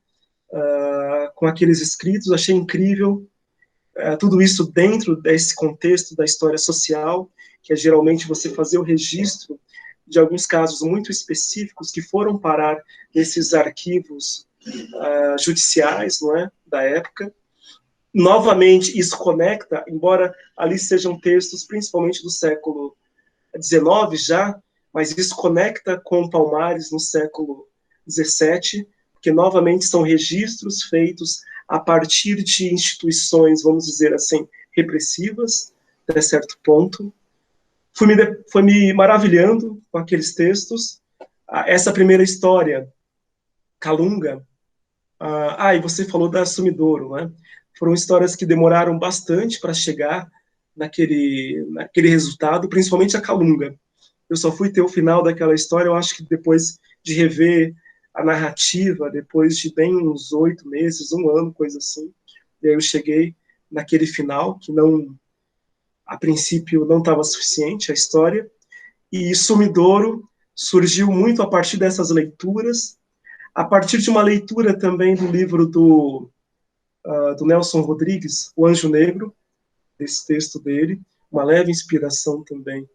com aqueles escritos, achei incrível, tudo isso dentro desse contexto da história social, que é geralmente você fazer o registro de alguns casos muito específicos que foram parar nesses arquivos judiciais, não é, da época. Novamente, isso conecta, embora ali sejam textos principalmente do século XIX já, mas isso conecta com Palmares no século XVII, porque novamente são registros feitos a partir de instituições, vamos dizer assim, repressivas, até certo ponto. Fui me maravilhando com aqueles textos. Essa primeira história, Calunga, e você falou da Sumidouro, né? Foram histórias que demoraram bastante para chegar naquele resultado, principalmente a Calunga. Eu só fui ter o final daquela história, eu acho que depois de rever a narrativa, depois de bem uns 8 meses, 1 ano, coisa assim. E aí eu cheguei naquele final, que não, a princípio não estava suficiente a história, e Sumidouro surgiu muito a partir dessas leituras, a partir de uma leitura também do livro do Nelson Rodrigues, O Anjo Negro, desse texto dele, uma leve inspiração também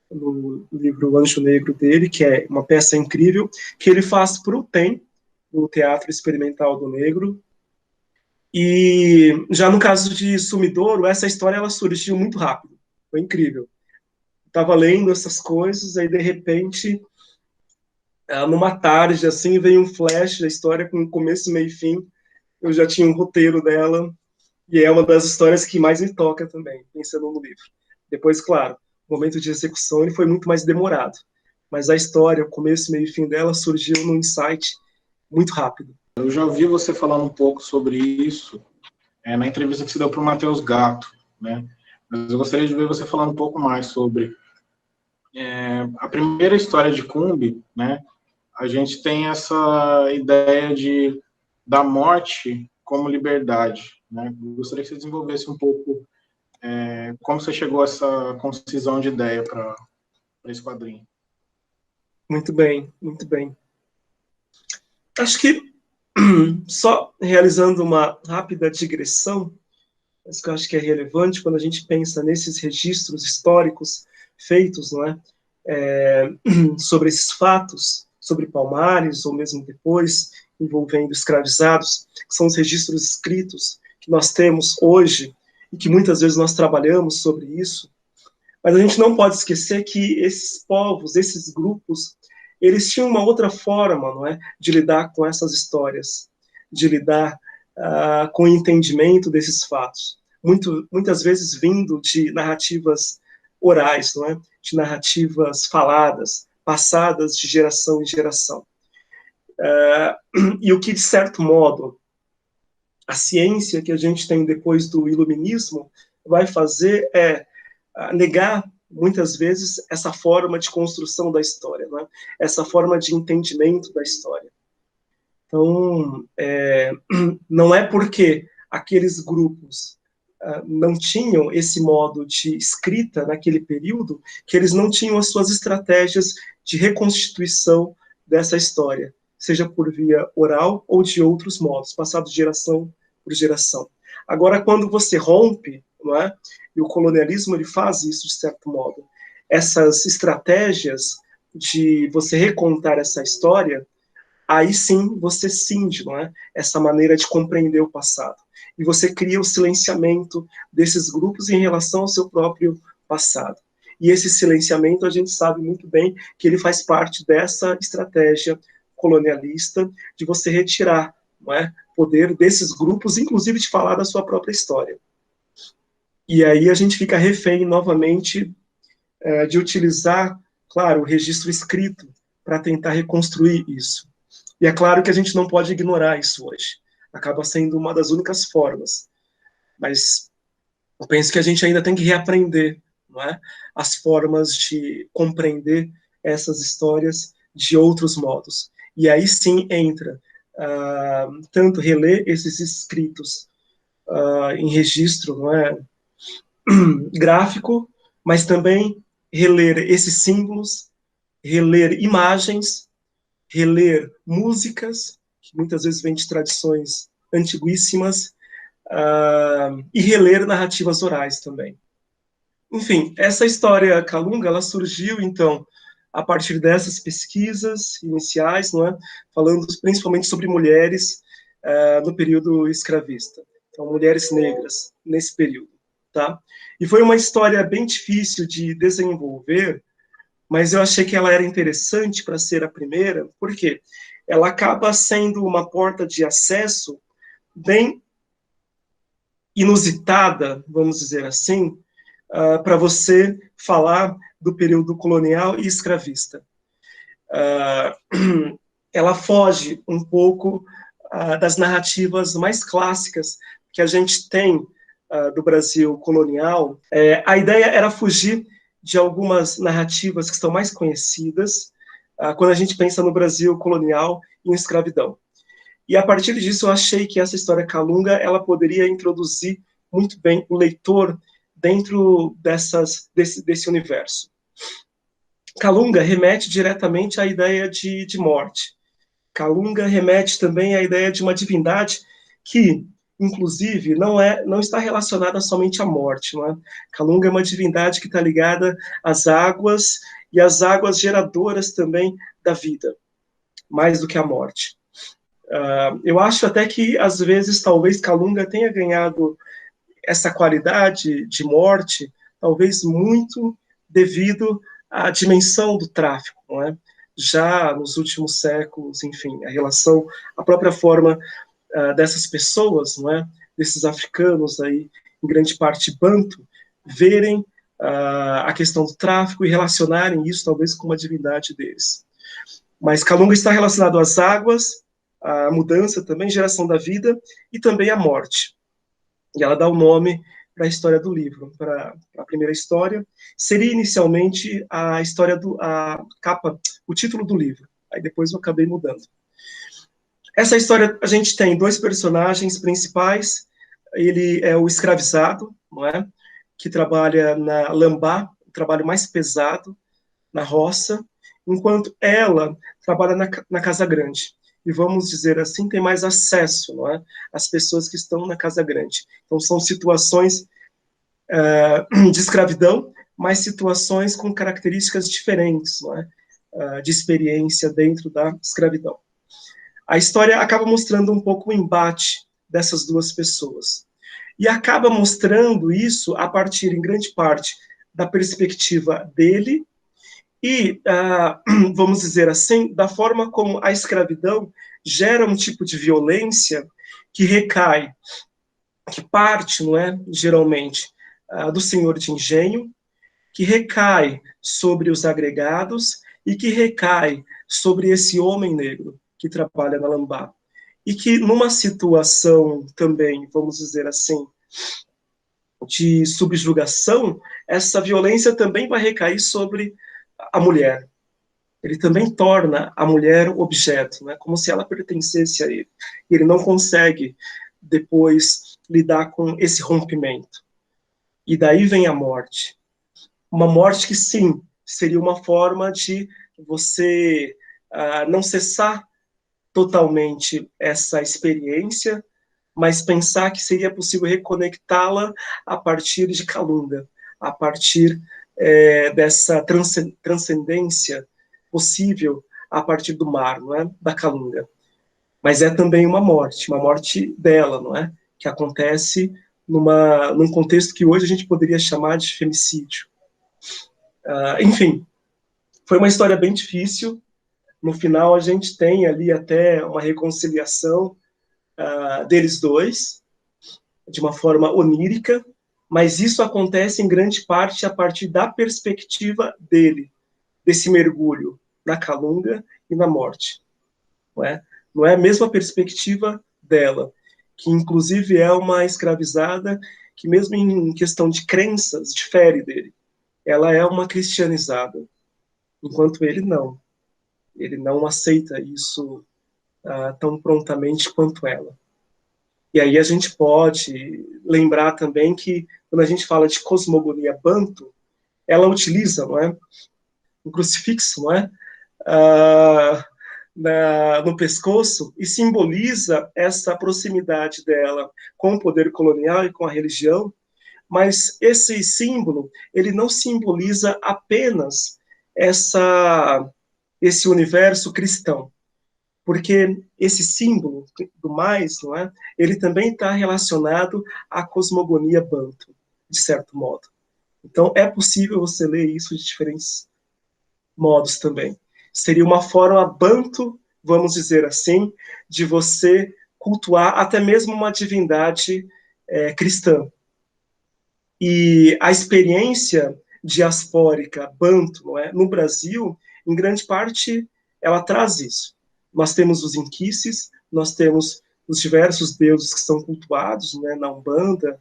no livro Anjo Negro dele, que é uma peça incrível, que ele faz para o TEM, o Teatro Experimental do Negro. E já no caso de Sumidouro, essa história ela surgiu muito rápido, foi incrível. Estava lendo essas coisas, aí de repente, numa tarde, assim, veio um flash da história com começo, meio e fim. Eu já tinha um roteiro dela, e é uma das histórias que mais me toca também, pensando no livro. Depois, claro, o momento de execução ele foi muito mais demorado, mas a história, o começo, meio e fim dela, surgiu num insight muito rápido. Eu já ouvi você falando um pouco sobre isso na entrevista que você deu para o Matheus Gatto, né? Mas eu gostaria de ver você falando um pouco mais sobre a primeira história de Cumbe, né? A gente tem essa ideia da morte como liberdade, né? Eu gostaria que você desenvolvesse um pouco como você chegou a essa concisão de ideia para esse quadrinho. Muito bem, muito bem. Acho que só realizando uma rápida digressão, mas que eu acho que é relevante quando a gente pensa nesses registros históricos feitos, não é? Sobre esses fatos, sobre Palmares, ou mesmo depois, envolvendo escravizados, que são os registros escritos que nós temos hoje, e que muitas vezes nós trabalhamos sobre isso, mas a gente não pode esquecer que esses povos, esses grupos, eles tinham uma outra forma, não é, de lidar com essas histórias, de lidar com o entendimento desses fatos. Muitas vezes vindo de narrativas orais, não é, de narrativas faladas, passadas de geração em geração. E o que, de certo modo, a ciência que a gente tem depois do iluminismo vai fazer é negar, muitas vezes, essa forma de construção da história, né? Essa forma de entendimento da história. Então, não é porque aqueles grupos não tinham esse modo de escrita naquele período que eles não tinham as suas estratégias de reconstituição dessa história, seja por via oral ou de outros modos, passado de geração por geração. Agora, quando você rompe, não é? E o colonialismo ele faz isso de certo modo. Essas estratégias de você recontar essa história, aí sim você cinge, não é? Essa maneira de compreender o passado. E você cria o silenciamento desses grupos em relação ao seu próprio passado. E esse silenciamento a gente sabe muito bem que ele faz parte dessa estratégia colonialista de você retirar, não é, poder desses grupos, inclusive de falar da sua própria história. E aí a gente fica refém novamente de utilizar, claro, o registro escrito para tentar reconstruir isso. E é claro que a gente não pode ignorar isso hoje. Acaba sendo uma das únicas formas. Mas eu penso que a gente ainda tem que reaprender, não é? As formas de compreender essas histórias de outros modos. E aí sim entra tanto reler esses escritos em registro, não é, gráfico, mas também reler esses símbolos, reler imagens, reler músicas, que muitas vezes vêm de tradições antiguíssimas, e reler narrativas orais também. Enfim, essa história Calunga, ela surgiu, então, a partir dessas pesquisas iniciais, não é? Falando principalmente sobre mulheres no período escravista. Então, mulheres negras nesse período, tá? E foi uma história bem difícil de desenvolver, mas eu achei que ela era interessante para ser a primeira, porque ela acaba sendo uma porta de acesso bem inusitada, vamos dizer assim, para você falar do período colonial e escravista. Ela foge um pouco das narrativas mais clássicas que a gente tem do Brasil colonial. A ideia era fugir de algumas narrativas que estão mais conhecidas quando a gente pensa no Brasil colonial e em escravidão. E a partir disso eu achei que essa história Calunga ela poderia introduzir muito bem o leitor dentro desse universo. Calunga remete diretamente à ideia de morte. Calunga remete também à ideia de uma divindade que, inclusive, não está relacionada somente à morte, não é? Kalunga é uma divindade que está ligada às águas, e às águas geradoras também da vida, mais do que a morte. Eu acho até que, às vezes, talvez Kalunga tenha ganhado essa qualidade de morte, talvez muito devido à dimensão do tráfico, não é? Já nos últimos séculos, enfim, a própria forma dessas pessoas, não é? Desses africanos aí, em grande parte banto, verem a questão do tráfico e relacionarem isso talvez com uma divindade deles. Mas Kalunga está relacionado às águas, à mudança também, geração da vida e também à morte. E ela dá o nome para a história do livro, para a primeira história. Seria inicialmente a história a capa, o título do livro. Aí depois eu acabei mudando. Essa história, a gente tem dois personagens principais. Ele é o escravizado, não é? Que trabalha na Lambá, o trabalho mais pesado, na roça, enquanto ela trabalha na Casa Grande. E vamos dizer assim, tem mais acesso, não é? Às pessoas que estão na Casa Grande. Então, são situações de escravidão, mas situações com características diferentes, não é? De experiência dentro da escravidão. A história acaba mostrando um pouco o embate dessas duas pessoas. E acaba mostrando isso a partir, em grande parte, da perspectiva dele e, vamos dizer assim, da forma como a escravidão gera um tipo de violência que recai, que parte, não é, geralmente, do senhor de engenho, que recai sobre os agregados e que recai sobre esse homem negro que trabalha na Lambá. E que, numa situação também, vamos dizer assim, de subjugação, essa violência também vai recair sobre a mulher. Ele também torna a mulher objeto, né? Como se ela pertencesse a ele. E ele não consegue, depois, lidar com esse rompimento. E daí vem a morte. Uma morte que, sim, seria uma forma de você não cessar totalmente essa experiência, mas pensar que seria possível reconectá-la a partir de Kalunga, a partir dessa transcendência possível a partir do mar, não é? Da Kalunga. Mas é também uma morte dela, não é? Que acontece num contexto que hoje a gente poderia chamar de femicídio. Enfim, foi uma história bem difícil. No final, a gente tem ali até uma reconciliação deles dois, de uma forma onírica, mas isso acontece em grande parte a partir da perspectiva dele, desse mergulho na Kalunga e na morte. Não é? Não é a mesma perspectiva dela, que inclusive é uma escravizada que mesmo em questão de crenças difere dele. Ela é uma cristianizada, enquanto ele não. Ele não aceita isso tão prontamente quanto ela. E aí a gente pode lembrar também que, quando a gente fala de cosmogonia banto, ela utiliza, não é, um crucifixo, não é, no pescoço, e simboliza essa proximidade dela com o poder colonial e com a religião, mas esse símbolo, ele não simboliza apenas esse universo cristão, porque esse símbolo do mais, não é, ele também está relacionado à cosmogonia banto, de certo modo. Então, é possível você ler isso de diferentes modos também. Seria uma forma banto, vamos dizer assim, de você cultuar até mesmo uma divindade cristã. E a experiência diaspórica banto, não é, no Brasil, em grande parte, ela traz isso. Nós temos os inquices, nós temos os diversos deuses que são cultuados, né, na Umbanda,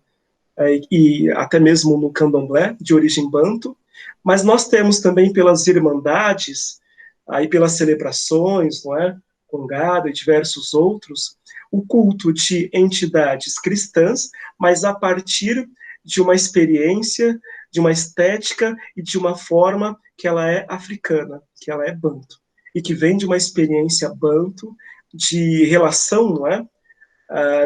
e até mesmo no Candomblé, de origem banto, mas nós temos também pelas irmandades, aí pelas celebrações, não é, Congada e diversos outros, o culto de entidades cristãs, mas a partir de uma experiência, de uma estética e de uma forma que ela é africana, que ela é banto, e que vem de uma experiência banto de relação, não é,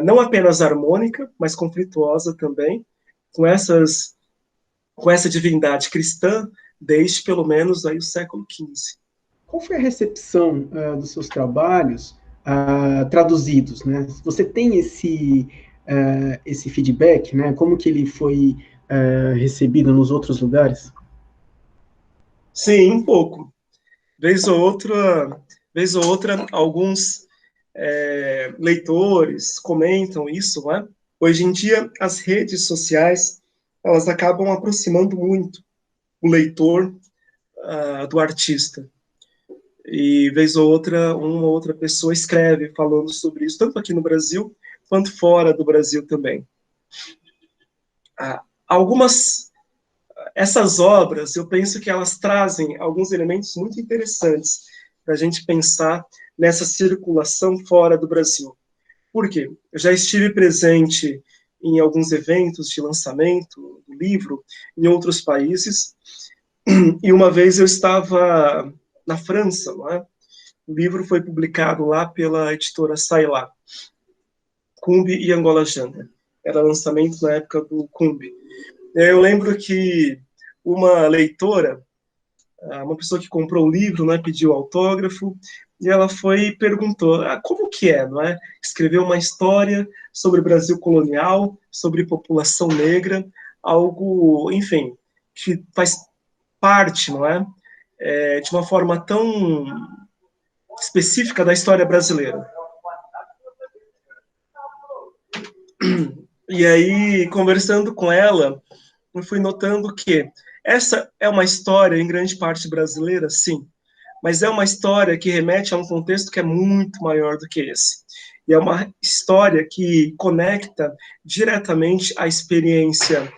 não apenas harmônica, mas conflituosa também, com essa divindade cristã desde pelo menos aí o século XV. Qual foi a recepção dos seus trabalhos traduzidos, né? Você tem esse feedback, né? Como que ele foi recebido nos outros lugares? Sim, um pouco. Vez ou outra, alguns leitores comentam isso, né? Hoje em dia, as redes sociais, elas acabam aproximando muito o leitor do artista. E, vez ou outra, uma ou outra pessoa escreve falando sobre isso, tanto aqui no Brasil, quanto fora do Brasil também. Essas obras, eu penso que elas trazem alguns elementos muito interessantes para a gente pensar nessa circulação fora do Brasil. Por quê? Eu já estive presente em alguns eventos de lançamento do livro em outros países, e uma vez eu estava na França, não é? O livro foi publicado lá pela editora Sailá, Cumbe e Angola Janga. Era lançamento na época do Cumbe. Eu lembro que uma leitora, uma pessoa que comprou o livro, né, pediu autógrafo, e ela foi e perguntou, como que é, não é? Escrever uma história sobre o Brasil colonial, sobre população negra, algo, enfim, que faz parte, não é? De uma forma tão específica da história brasileira. E aí, conversando com ela, eu fui notando que essa é uma história, em grande parte brasileira, sim, mas é uma história que remete a um contexto que é muito maior do que esse. E é uma história que conecta diretamente a experiência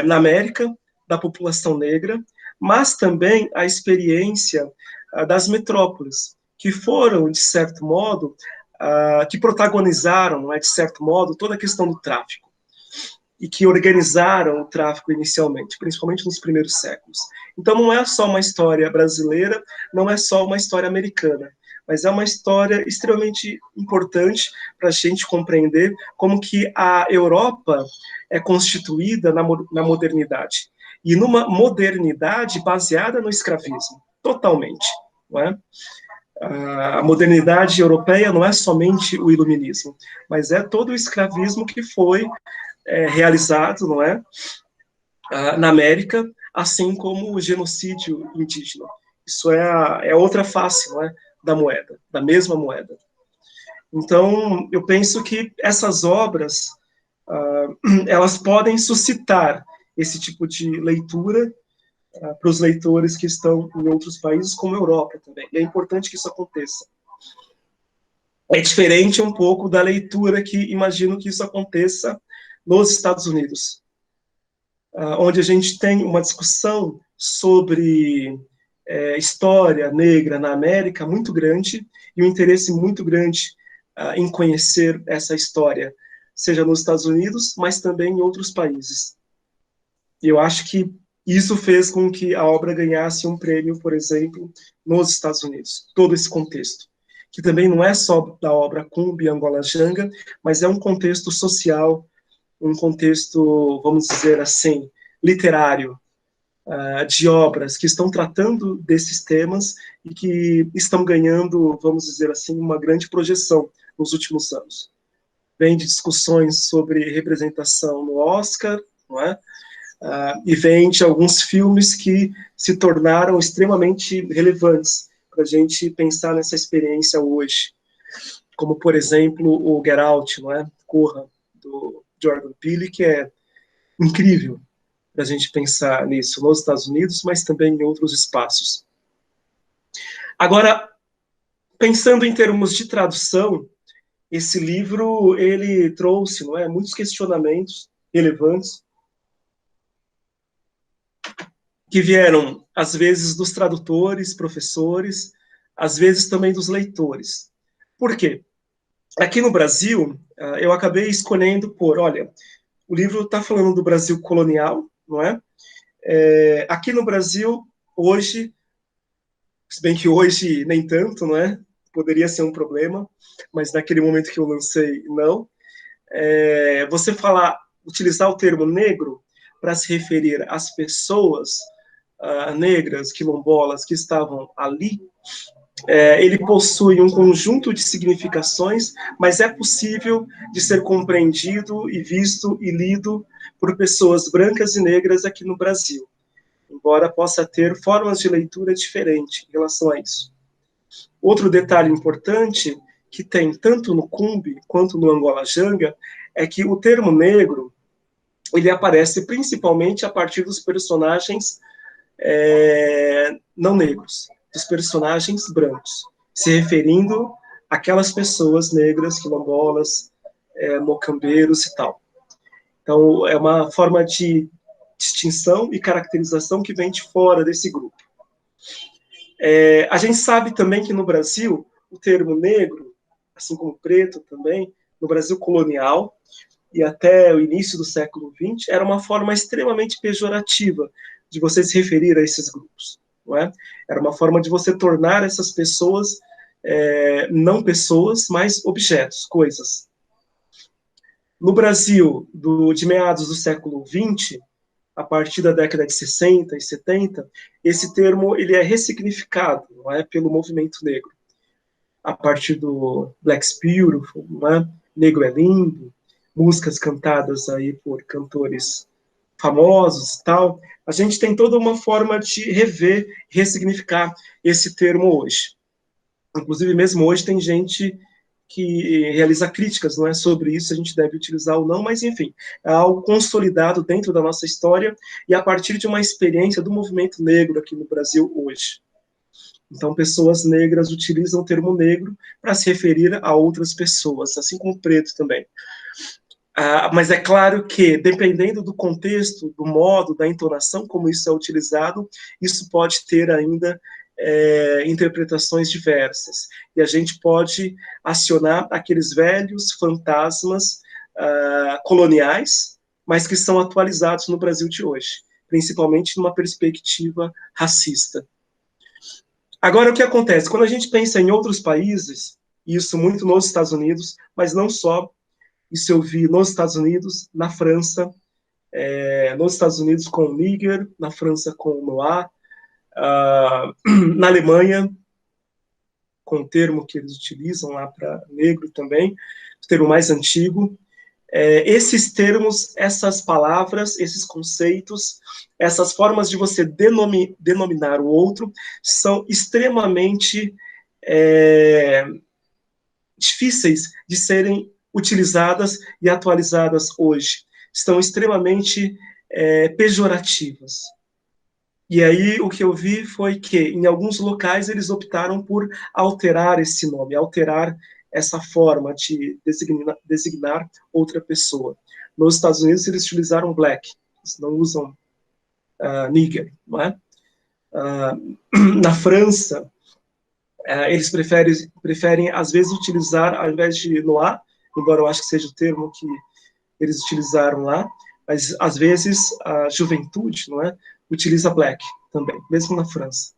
na América da população negra, mas também a experiência das metrópoles, que foram, de certo modo, que protagonizaram, de certo modo, toda a questão do tráfico e que organizaram o tráfico inicialmente, principalmente nos primeiros séculos. Então não é só uma história brasileira, não é só uma história americana, mas é uma história extremamente importante para a gente compreender como que a Europa é constituída na modernidade, e numa modernidade baseada no escravismo, totalmente, não é? A modernidade europeia não é somente o iluminismo, mas é todo o escravismo que foi realizado, não é, na América, assim como o genocídio indígena. Isso é outra face, não é, da moeda, da mesma moeda. Então, eu penso que essas obras, elas podem suscitar esse tipo de leitura para os leitores que estão em outros países, como a Europa também. E é importante que isso aconteça. É diferente um pouco da leitura que imagino que isso aconteça nos Estados Unidos, onde a gente tem uma discussão sobre história negra na América muito grande e um interesse muito grande em conhecer essa história, seja nos Estados Unidos, mas também em outros países. E eu acho que isso fez com que a obra ganhasse um prêmio, por exemplo, nos Estados Unidos, todo esse contexto, que também não é só da obra Cumbe Angola Janga, mas é um contexto social, um contexto, vamos dizer assim, literário, de obras que estão tratando desses temas e que estão ganhando, vamos dizer assim, uma grande projeção nos últimos anos. Vem de discussões sobre representação no Oscar, não é? E vem de alguns filmes que se tornaram extremamente relevantes para a gente pensar nessa experiência hoje, como, por exemplo, o Get Out, não é? Corra, do Jordan Peele, que é incrível para a gente pensar nisso nos Estados Unidos, mas também em outros espaços. Agora, pensando em termos de tradução, esse livro, ele trouxe, não é, muitos questionamentos relevantes que vieram, às vezes, dos tradutores, professores, às vezes também dos leitores. Por quê? Aqui no Brasil, eu acabei escolhendo olha, o livro está falando do Brasil colonial, não é? Aqui no Brasil, hoje, se bem que hoje nem tanto, não é? poderia ser um problema, mas naquele momento que eu lancei, não. Você utilizar o termo negro para se referir às pessoas negras, quilombolas, que estavam ali, ele possui um conjunto de significações, mas é possível de ser compreendido e visto e lido por pessoas brancas e negras aqui no Brasil, embora possa ter formas de leitura diferentes em relação a isso. Outro detalhe importante que tem tanto no Cumbi quanto no Angola Janga é que o termo negro ele aparece principalmente a partir dos personagens não negros, dos personagens brancos, se referindo àquelas pessoas negras, quilombolas, mocambeiros e tal. Então, é uma forma de distinção e caracterização que vem de fora desse grupo. A gente sabe também que no Brasil, o termo negro, assim como preto também, no Brasil colonial, e até o início do século XX, era uma forma extremamente pejorativa de você se referir a esses grupos. Não é? Era uma forma de você tornar essas pessoas não pessoas, mas objetos, coisas. No Brasil, de meados do século XX, a partir da década de 60 e 70, esse termo ele é ressignificado, não é, pelo movimento negro. A partir do Black's Beautiful, não é? Negro é Lindo, músicas cantadas aí por cantores famosos e tal, a gente tem toda uma forma de rever, ressignificar esse termo hoje. Inclusive, mesmo hoje, tem gente que realiza críticas, não é, sobre isso, a gente deve utilizar ou não, mas, enfim, é algo consolidado dentro da nossa história e a partir de uma experiência do movimento negro aqui no Brasil hoje. Então, pessoas negras utilizam o termo negro para se referir a outras pessoas, assim como preto também. Mas é claro que, dependendo do contexto, do modo, da entonação como isso é utilizado, isso pode ter ainda interpretações diversas. E a gente pode acionar aqueles velhos fantasmas coloniais, mas que são atualizados no Brasil de hoje, principalmente numa perspectiva racista. Agora, o que acontece? Quando a gente pensa em outros países, isso muito nos Estados Unidos, mas não só, isso eu vi nos Estados Unidos, na França, nos Estados Unidos com o Níger, na França com o Noir, na Alemanha, com o termo que eles utilizam lá para negro também, o termo mais antigo. Esses termos, essas palavras, esses conceitos, essas formas de você denominar o outro são extremamente difíceis de serem utilizadas e atualizadas hoje. Estão extremamente pejorativas. E aí o que eu vi foi que, em alguns locais, eles optaram por alterar esse nome, alterar essa forma de designar outra pessoa. Nos Estados Unidos, eles utilizaram black, eles não usam nigger, não é? Na França, eles preferem, às vezes, utilizar, ao invés de noir, embora eu acho que seja o termo que eles utilizaram lá, mas, às vezes, a juventude, não é? Utiliza black também, mesmo na França.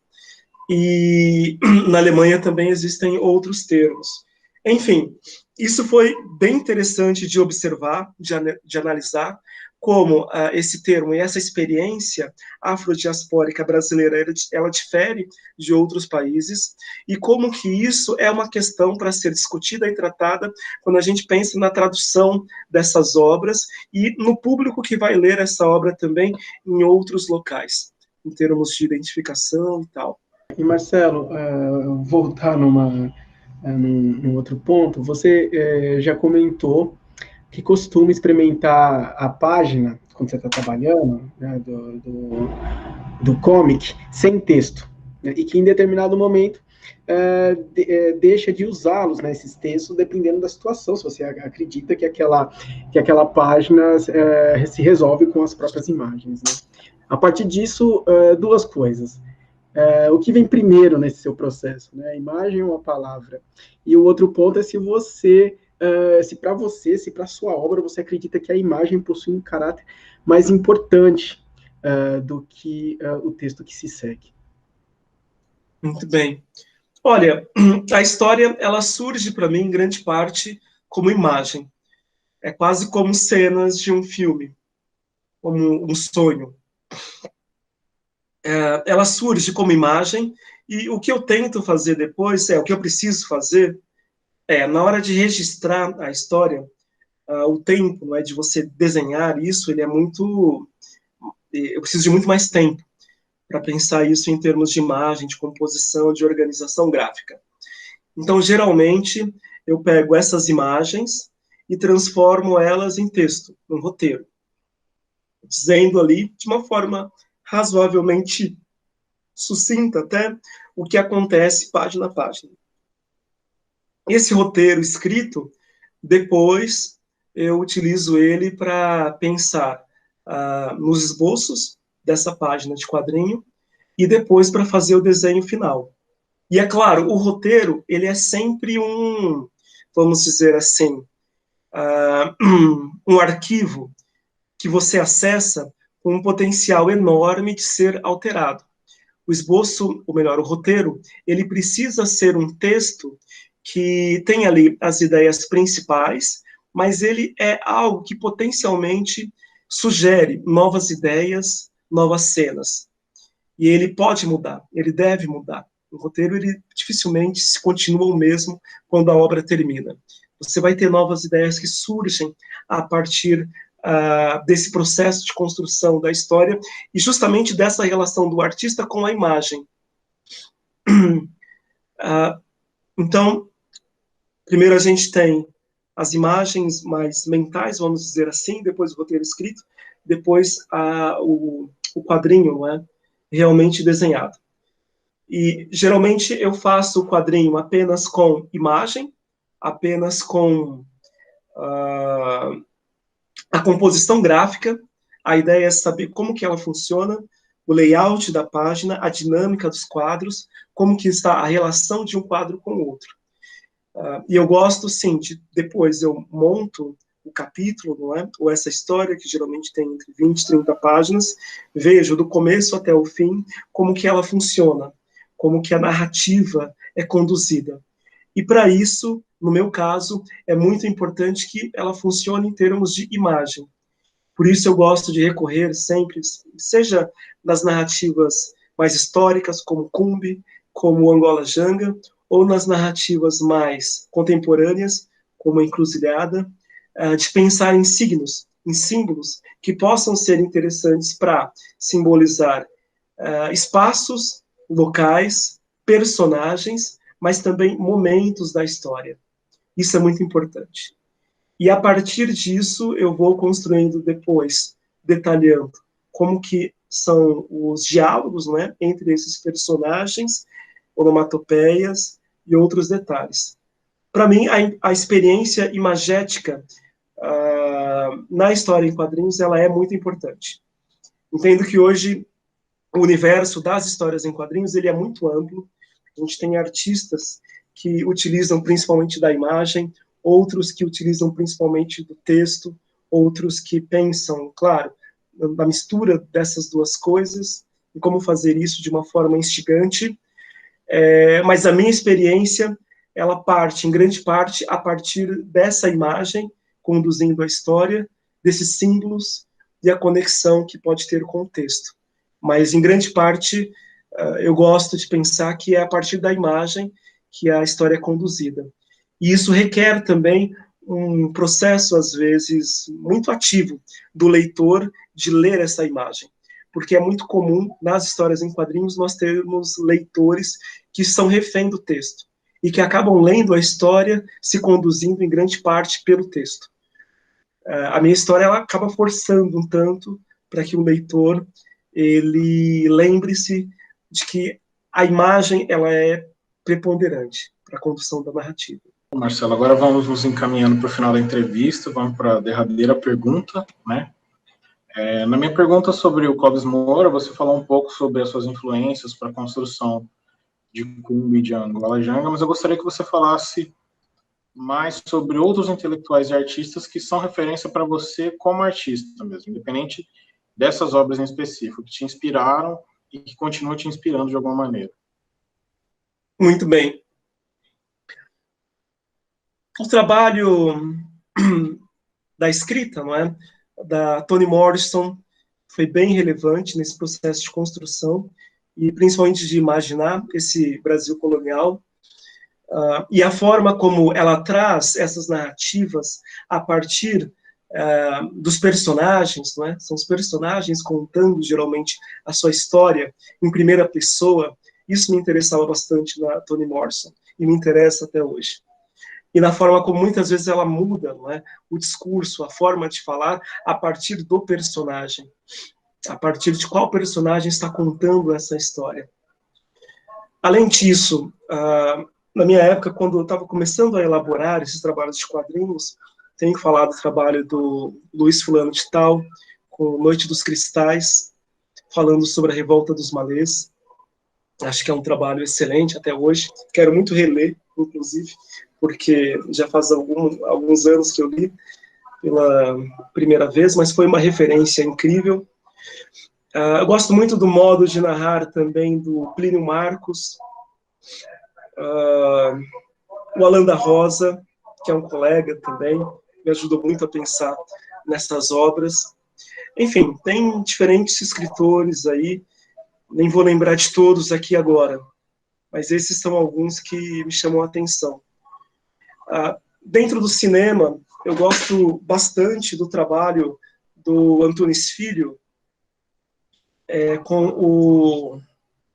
E na Alemanha também existem outros termos. Enfim, isso foi bem interessante de observar, de analisar, como esse termo e essa experiência afrodiaspórica brasileira, ela difere de outros países, e como que isso é uma questão para ser discutida e tratada quando a gente pensa na tradução dessas obras e no público que vai ler essa obra também em outros locais, em termos de identificação e tal. E, Marcelo, voltar num outro ponto, você já comentou que costuma experimentar a página, quando você está trabalhando, né, do comic, sem texto, né, e que em determinado momento deixa de usá-los, né, esses textos, dependendo da situação, se você acredita que aquela página se resolve com as próprias imagens, né? A partir disso, duas coisas. O que vem primeiro nesse seu processo, né? A imagem ou a palavra? E o outro ponto é se para você, se para a sua obra, você acredita que a imagem possui um caráter mais importante do que o texto que se segue. Muito bem. Olha, a história, ela surge para mim, em grande parte, como imagem. É quase como cenas de um filme, como um sonho. Ela surge como imagem, e o que eu tento fazer depois, o que eu preciso fazer, na hora de registrar a história, o tempo, não é, de você desenhar isso, ele é muito... Eu preciso de muito mais tempo para pensar isso em termos de imagem, de composição, de organização gráfica. Então, geralmente, eu pego essas imagens e transformo elas em texto, em roteiro, dizendo ali, de uma forma razoavelmente sucinta até, o que acontece página a página. Esse roteiro escrito, depois eu utilizo ele para pensar nos esboços dessa página de quadrinho e depois para fazer o desenho final. E é claro, o roteiro, ele é sempre vamos dizer assim, um arquivo que você acessa com um potencial enorme de ser alterado. O esboço, ou melhor, o roteiro, ele precisa ser um texto que tem ali as ideias principais, mas ele é algo que potencialmente sugere novas ideias, novas cenas. E ele pode mudar, ele deve mudar. O roteiro, ele dificilmente se continua o mesmo quando a obra termina. Você vai ter novas ideias que surgem a partir desse processo de construção da história e justamente dessa relação do artista com a imagem. Então, primeiro a gente tem as imagens mais mentais, vamos dizer assim, depois o roteiro escrito, depois o quadrinho, não é? Realmente desenhado. E geralmente eu faço o quadrinho apenas com imagem, apenas com a composição gráfica. A ideia é saber como que ela funciona, o layout da página, a dinâmica dos quadros, como que está a relação de um quadro com o outro. E eu gosto, sim, de depois eu monto o capítulo, não é? Ou essa história, que geralmente tem entre 20 e 30 páginas, vejo do começo até o fim como que ela funciona, como que a narrativa é conduzida. E para isso, no meu caso, é muito importante que ela funcione em termos de imagem. Por isso eu gosto de recorrer sempre, seja nas narrativas mais históricas, como Cumbe, como Angola Janga, ou nas narrativas mais contemporâneas, como a Encruzilhada, de pensar em signos, em símbolos que possam ser interessantes para simbolizar espaços, locais, personagens, mas também momentos da história. Isso é muito importante. E a partir disso, eu vou construindo depois, detalhando como que são os diálogos, né, entre esses personagens, onomatopeias e outros detalhes. Para mim, a experiência imagética na história em quadrinhos, ela é muito importante. Entendo que hoje o universo das histórias em quadrinhos, ele é muito amplo. A gente tem artistas que utilizam principalmente da imagem, outros que utilizam principalmente do texto, outros que pensam, claro, na mistura dessas duas coisas, e como fazer isso de uma forma instigante. Mas a minha experiência, ela parte, em grande parte, a partir dessa imagem, conduzindo a história, desses símbolos e a conexão que pode ter com o texto. Mas, em grande parte, eu gosto de pensar que é a partir da imagem que a história é conduzida. E isso requer também um processo, às vezes, muito ativo do leitor de ler essa imagem. Porque é muito comum, nas histórias em quadrinhos, nós termos leitores que são refém do texto e que acabam lendo a história se conduzindo em grande parte pelo texto. A minha história ela acaba forçando um tanto para que o leitor ele lembre-se de que a imagem ela é preponderante para a condução da narrativa. Marcelo, agora vamos nos encaminhando para o final da entrevista, vamos para a derradeira pergunta, né? Na minha pergunta sobre o Clóvis Moura, você falou um pouco sobre as suas influências para a construção de Cumbe e de Angola Janga, mas eu gostaria que você falasse mais sobre outros intelectuais e artistas que são referência para você como artista mesmo, independente dessas obras em específico, que te inspiraram e que continuam te inspirando de alguma maneira. Muito bem. O trabalho da escrita, não é? Da Toni Morrison foi bem relevante nesse processo de construção e principalmente de imaginar esse Brasil colonial. E a forma como ela traz essas narrativas a partir dos personagens, não é? São os personagens contando geralmente a sua história em primeira pessoa. Isso me interessava bastante na Toni Morrison e me interessa até hoje. E na forma como muitas vezes ela muda, não é? O discurso, a forma de falar a partir do personagem, a partir de qual personagem está contando essa história. Além disso, na minha época, quando eu estava começando a elaborar esses trabalhos de quadrinhos, tenho que falar do trabalho do Luiz Fulano de Tal, com Noite dos Cristais, falando sobre a revolta dos malês. Acho que é um trabalho excelente até hoje. Quero muito reler, inclusive, porque já faz alguns anos que eu li pela primeira vez, mas foi uma referência incrível. Eu gosto muito do modo de narrar também do Plínio Marcos, o Alan da Rosa, que é um colega também, me ajudou muito a pensar nessas obras. Enfim, tem diferentes escritores aí, nem vou lembrar de todos aqui agora, mas esses são alguns que me chamam a atenção. Dentro do cinema, eu gosto bastante do trabalho do Antunes Filho, com o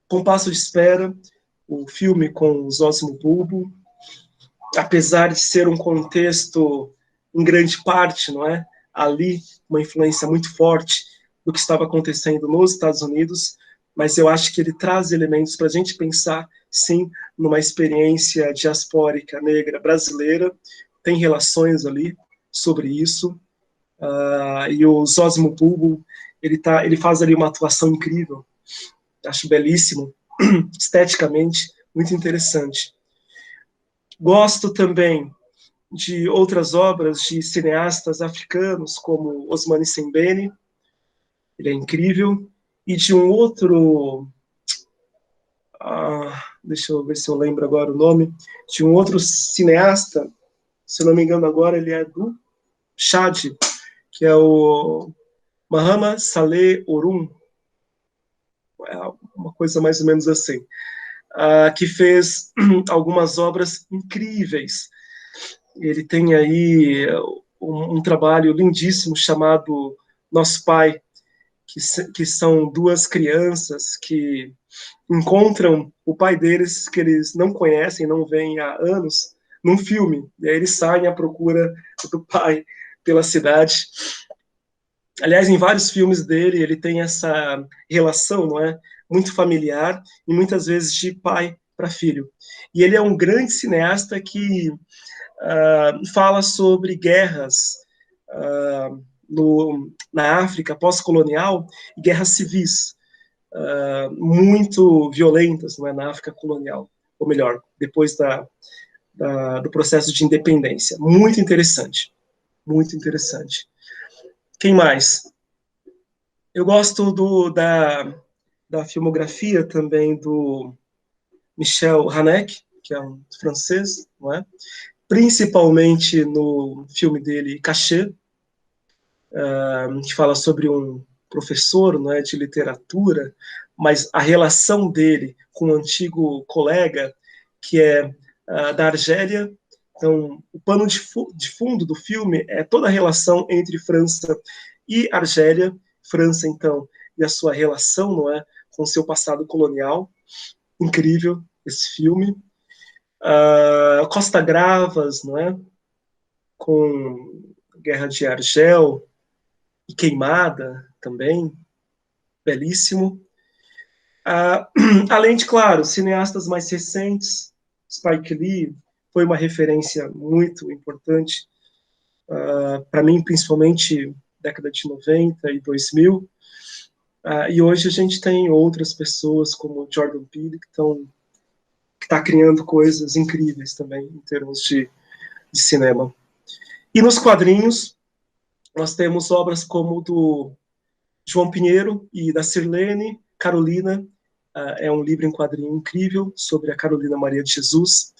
Compasso de Espera, o filme com o Zósimo Bulbo, apesar de ser um contexto, em grande parte, não é? Ali, uma influência muito forte do que estava acontecendo nos Estados Unidos, mas eu acho que ele traz elementos para a gente pensar, sim, numa experiência diaspórica negra brasileira, tem relações ali sobre isso, e o Zósimo Bulbo, ele faz ali uma atuação incrível, acho belíssimo, esteticamente, muito interessante. Gosto também de outras obras de cineastas africanos, como Osmani Sembene, ele é incrível, e de um outro, deixa eu ver se eu lembro agora o nome, de um outro cineasta, se eu não me engano agora, ele é do Chad, que é o Mahama Saleh Orum, é uma coisa mais ou menos assim, que fez algumas obras incríveis. Ele tem aí um trabalho lindíssimo chamado Nosso Pai, que são duas crianças que encontram o pai deles, que eles não conhecem, não veem há anos, num filme. E aí eles saem à procura do pai pela cidade. Aliás, em vários filmes dele, ele tem essa relação, não é? Muito familiar e muitas vezes de pai para filho. E ele é um grande cineasta que fala sobre guerras na África pós-colonial e guerras civis muito violentas, não é, na África colonial, ou melhor, depois do processo de independência. Muito interessante, muito interessante. Quem mais? Eu gosto da filmografia também do Michel Haneke, que é um francês, não é? Principalmente no filme dele Cachet, que fala sobre um professor, não é, de literatura, mas a relação dele com um antigo colega que é da Argélia. Então, o pano de fundo do filme é toda a relação entre França e Argélia. França, então, e a sua relação, não é, com o seu passado colonial. Incrível esse filme. Costa Gravas, não é, com Guerra de Argel e Queimada também, belíssimo. Além de, claro, cineastas mais recentes, Spike Lee foi uma referência muito importante para mim, principalmente década de 90 e 2000. E hoje a gente tem outras pessoas como Jordan Peele que está criando coisas incríveis também em termos de cinema. E nos quadrinhos, nós temos obras como do João Pinheiro e da Sirlene Carolina, É um livro em quadrinho incrível sobre a Carolina Maria de Jesus.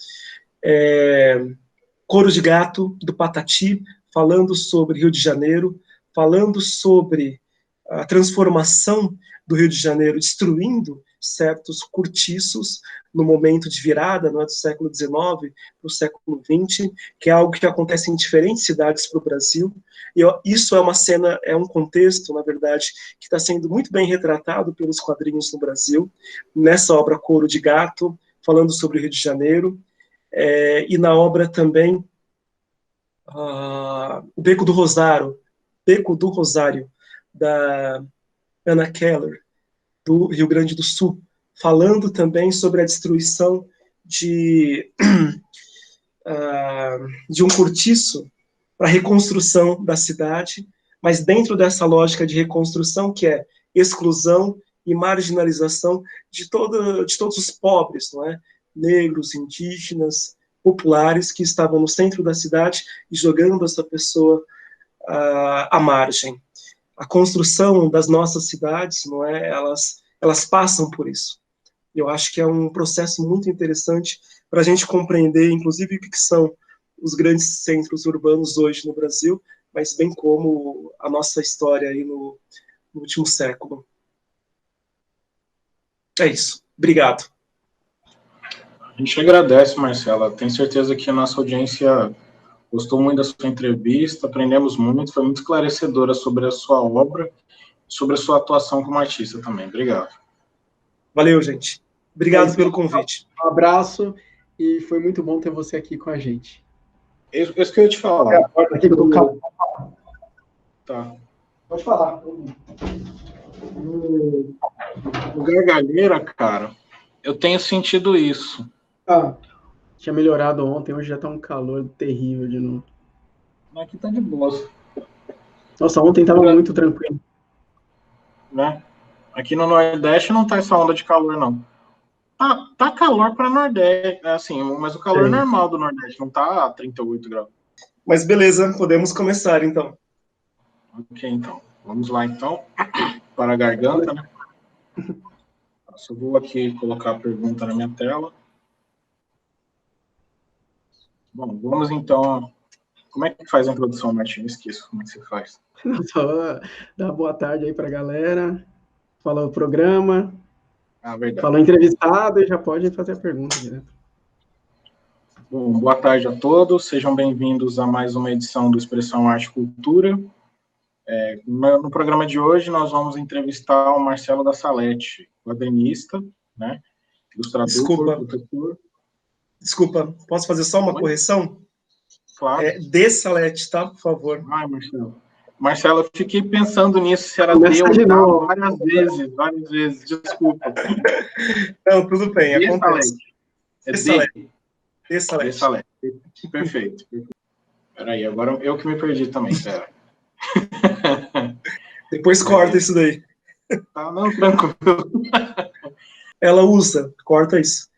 Couro de Gato, do Patati, falando sobre Rio de Janeiro, falando sobre a transformação do Rio de Janeiro, destruindo certos cortiços no momento de virada, não é, do século XIX para o século XX, que é algo que acontece em diferentes cidades para o Brasil. E isso é uma cena, é um contexto, na verdade, que está sendo muito bem retratado pelos quadrinhos no Brasil, nessa obra Couro de Gato, falando sobre o Rio de Janeiro, e na obra também o Beco do Rosário, da Anna Keller, do Rio Grande do Sul, falando também sobre a destruição de um cortiço para a reconstrução da cidade, mas dentro dessa lógica de reconstrução que é exclusão e marginalização de todos os pobres, não é? Negros, indígenas, populares que estavam no centro da cidade e jogando essa pessoa à margem. A construção das nossas cidades, não é? Elas passam por isso. Eu acho que é um processo muito interessante para a gente compreender, inclusive, o que são os grandes centros urbanos hoje no Brasil, mas bem como a nossa história aí no último século. É isso. Obrigado. A gente agradece, Marcela. Tenho certeza que a nossa audiência gostou muito da sua entrevista, aprendemos muito, foi muito esclarecedora sobre a sua obra, sobre a sua atuação como artista também. Obrigado. Valeu, gente. Obrigado pelo convite. Um abraço e foi muito bom ter você aqui com a gente. Isso que eu ia te falar. Aqui do carro. Tá. Pode falar. O Gargalheira, cara, eu tenho sentido isso. Tinha melhorado ontem, hoje já tá um calor terrível de novo. Aqui tá de boa. Nossa, ontem tava muito tranquilo. Né? Aqui no Nordeste não tá essa onda de calor, não. Tá calor para Nordeste, assim, mas o calor normal do Nordeste, não tá 38 graus. Mas beleza, podemos começar, então. Ok, então. Vamos lá, então, para a garganta, né? Só vou aqui colocar a pergunta na minha tela. Bom, vamos então. Como é que faz a introdução, Martim? Esqueço como é que você faz. Só dá boa tarde aí para a galera. Fala o programa. Verdade. Falou entrevistado e já pode fazer a pergunta direto. Bom, boa tarde a todos. Sejam bem-vindos a mais uma edição do Expressão Arte e Cultura. No programa de hoje, nós vamos entrevistar o Marcelo da Salete, quadrinista, né? Ilustrador, professor. Desculpa, posso fazer só uma correção? Claro. De Salete, tá? Por favor. Marcelo, eu fiquei pensando nisso, se era de ou não, várias vezes, desculpa. Não, tudo bem, de acontece. Salete. De Salete. Perfeito. Peraí, agora eu que me perdi também, pera. Depois corta isso daí. Tá, não, tranquilo. Ela usa, corta isso.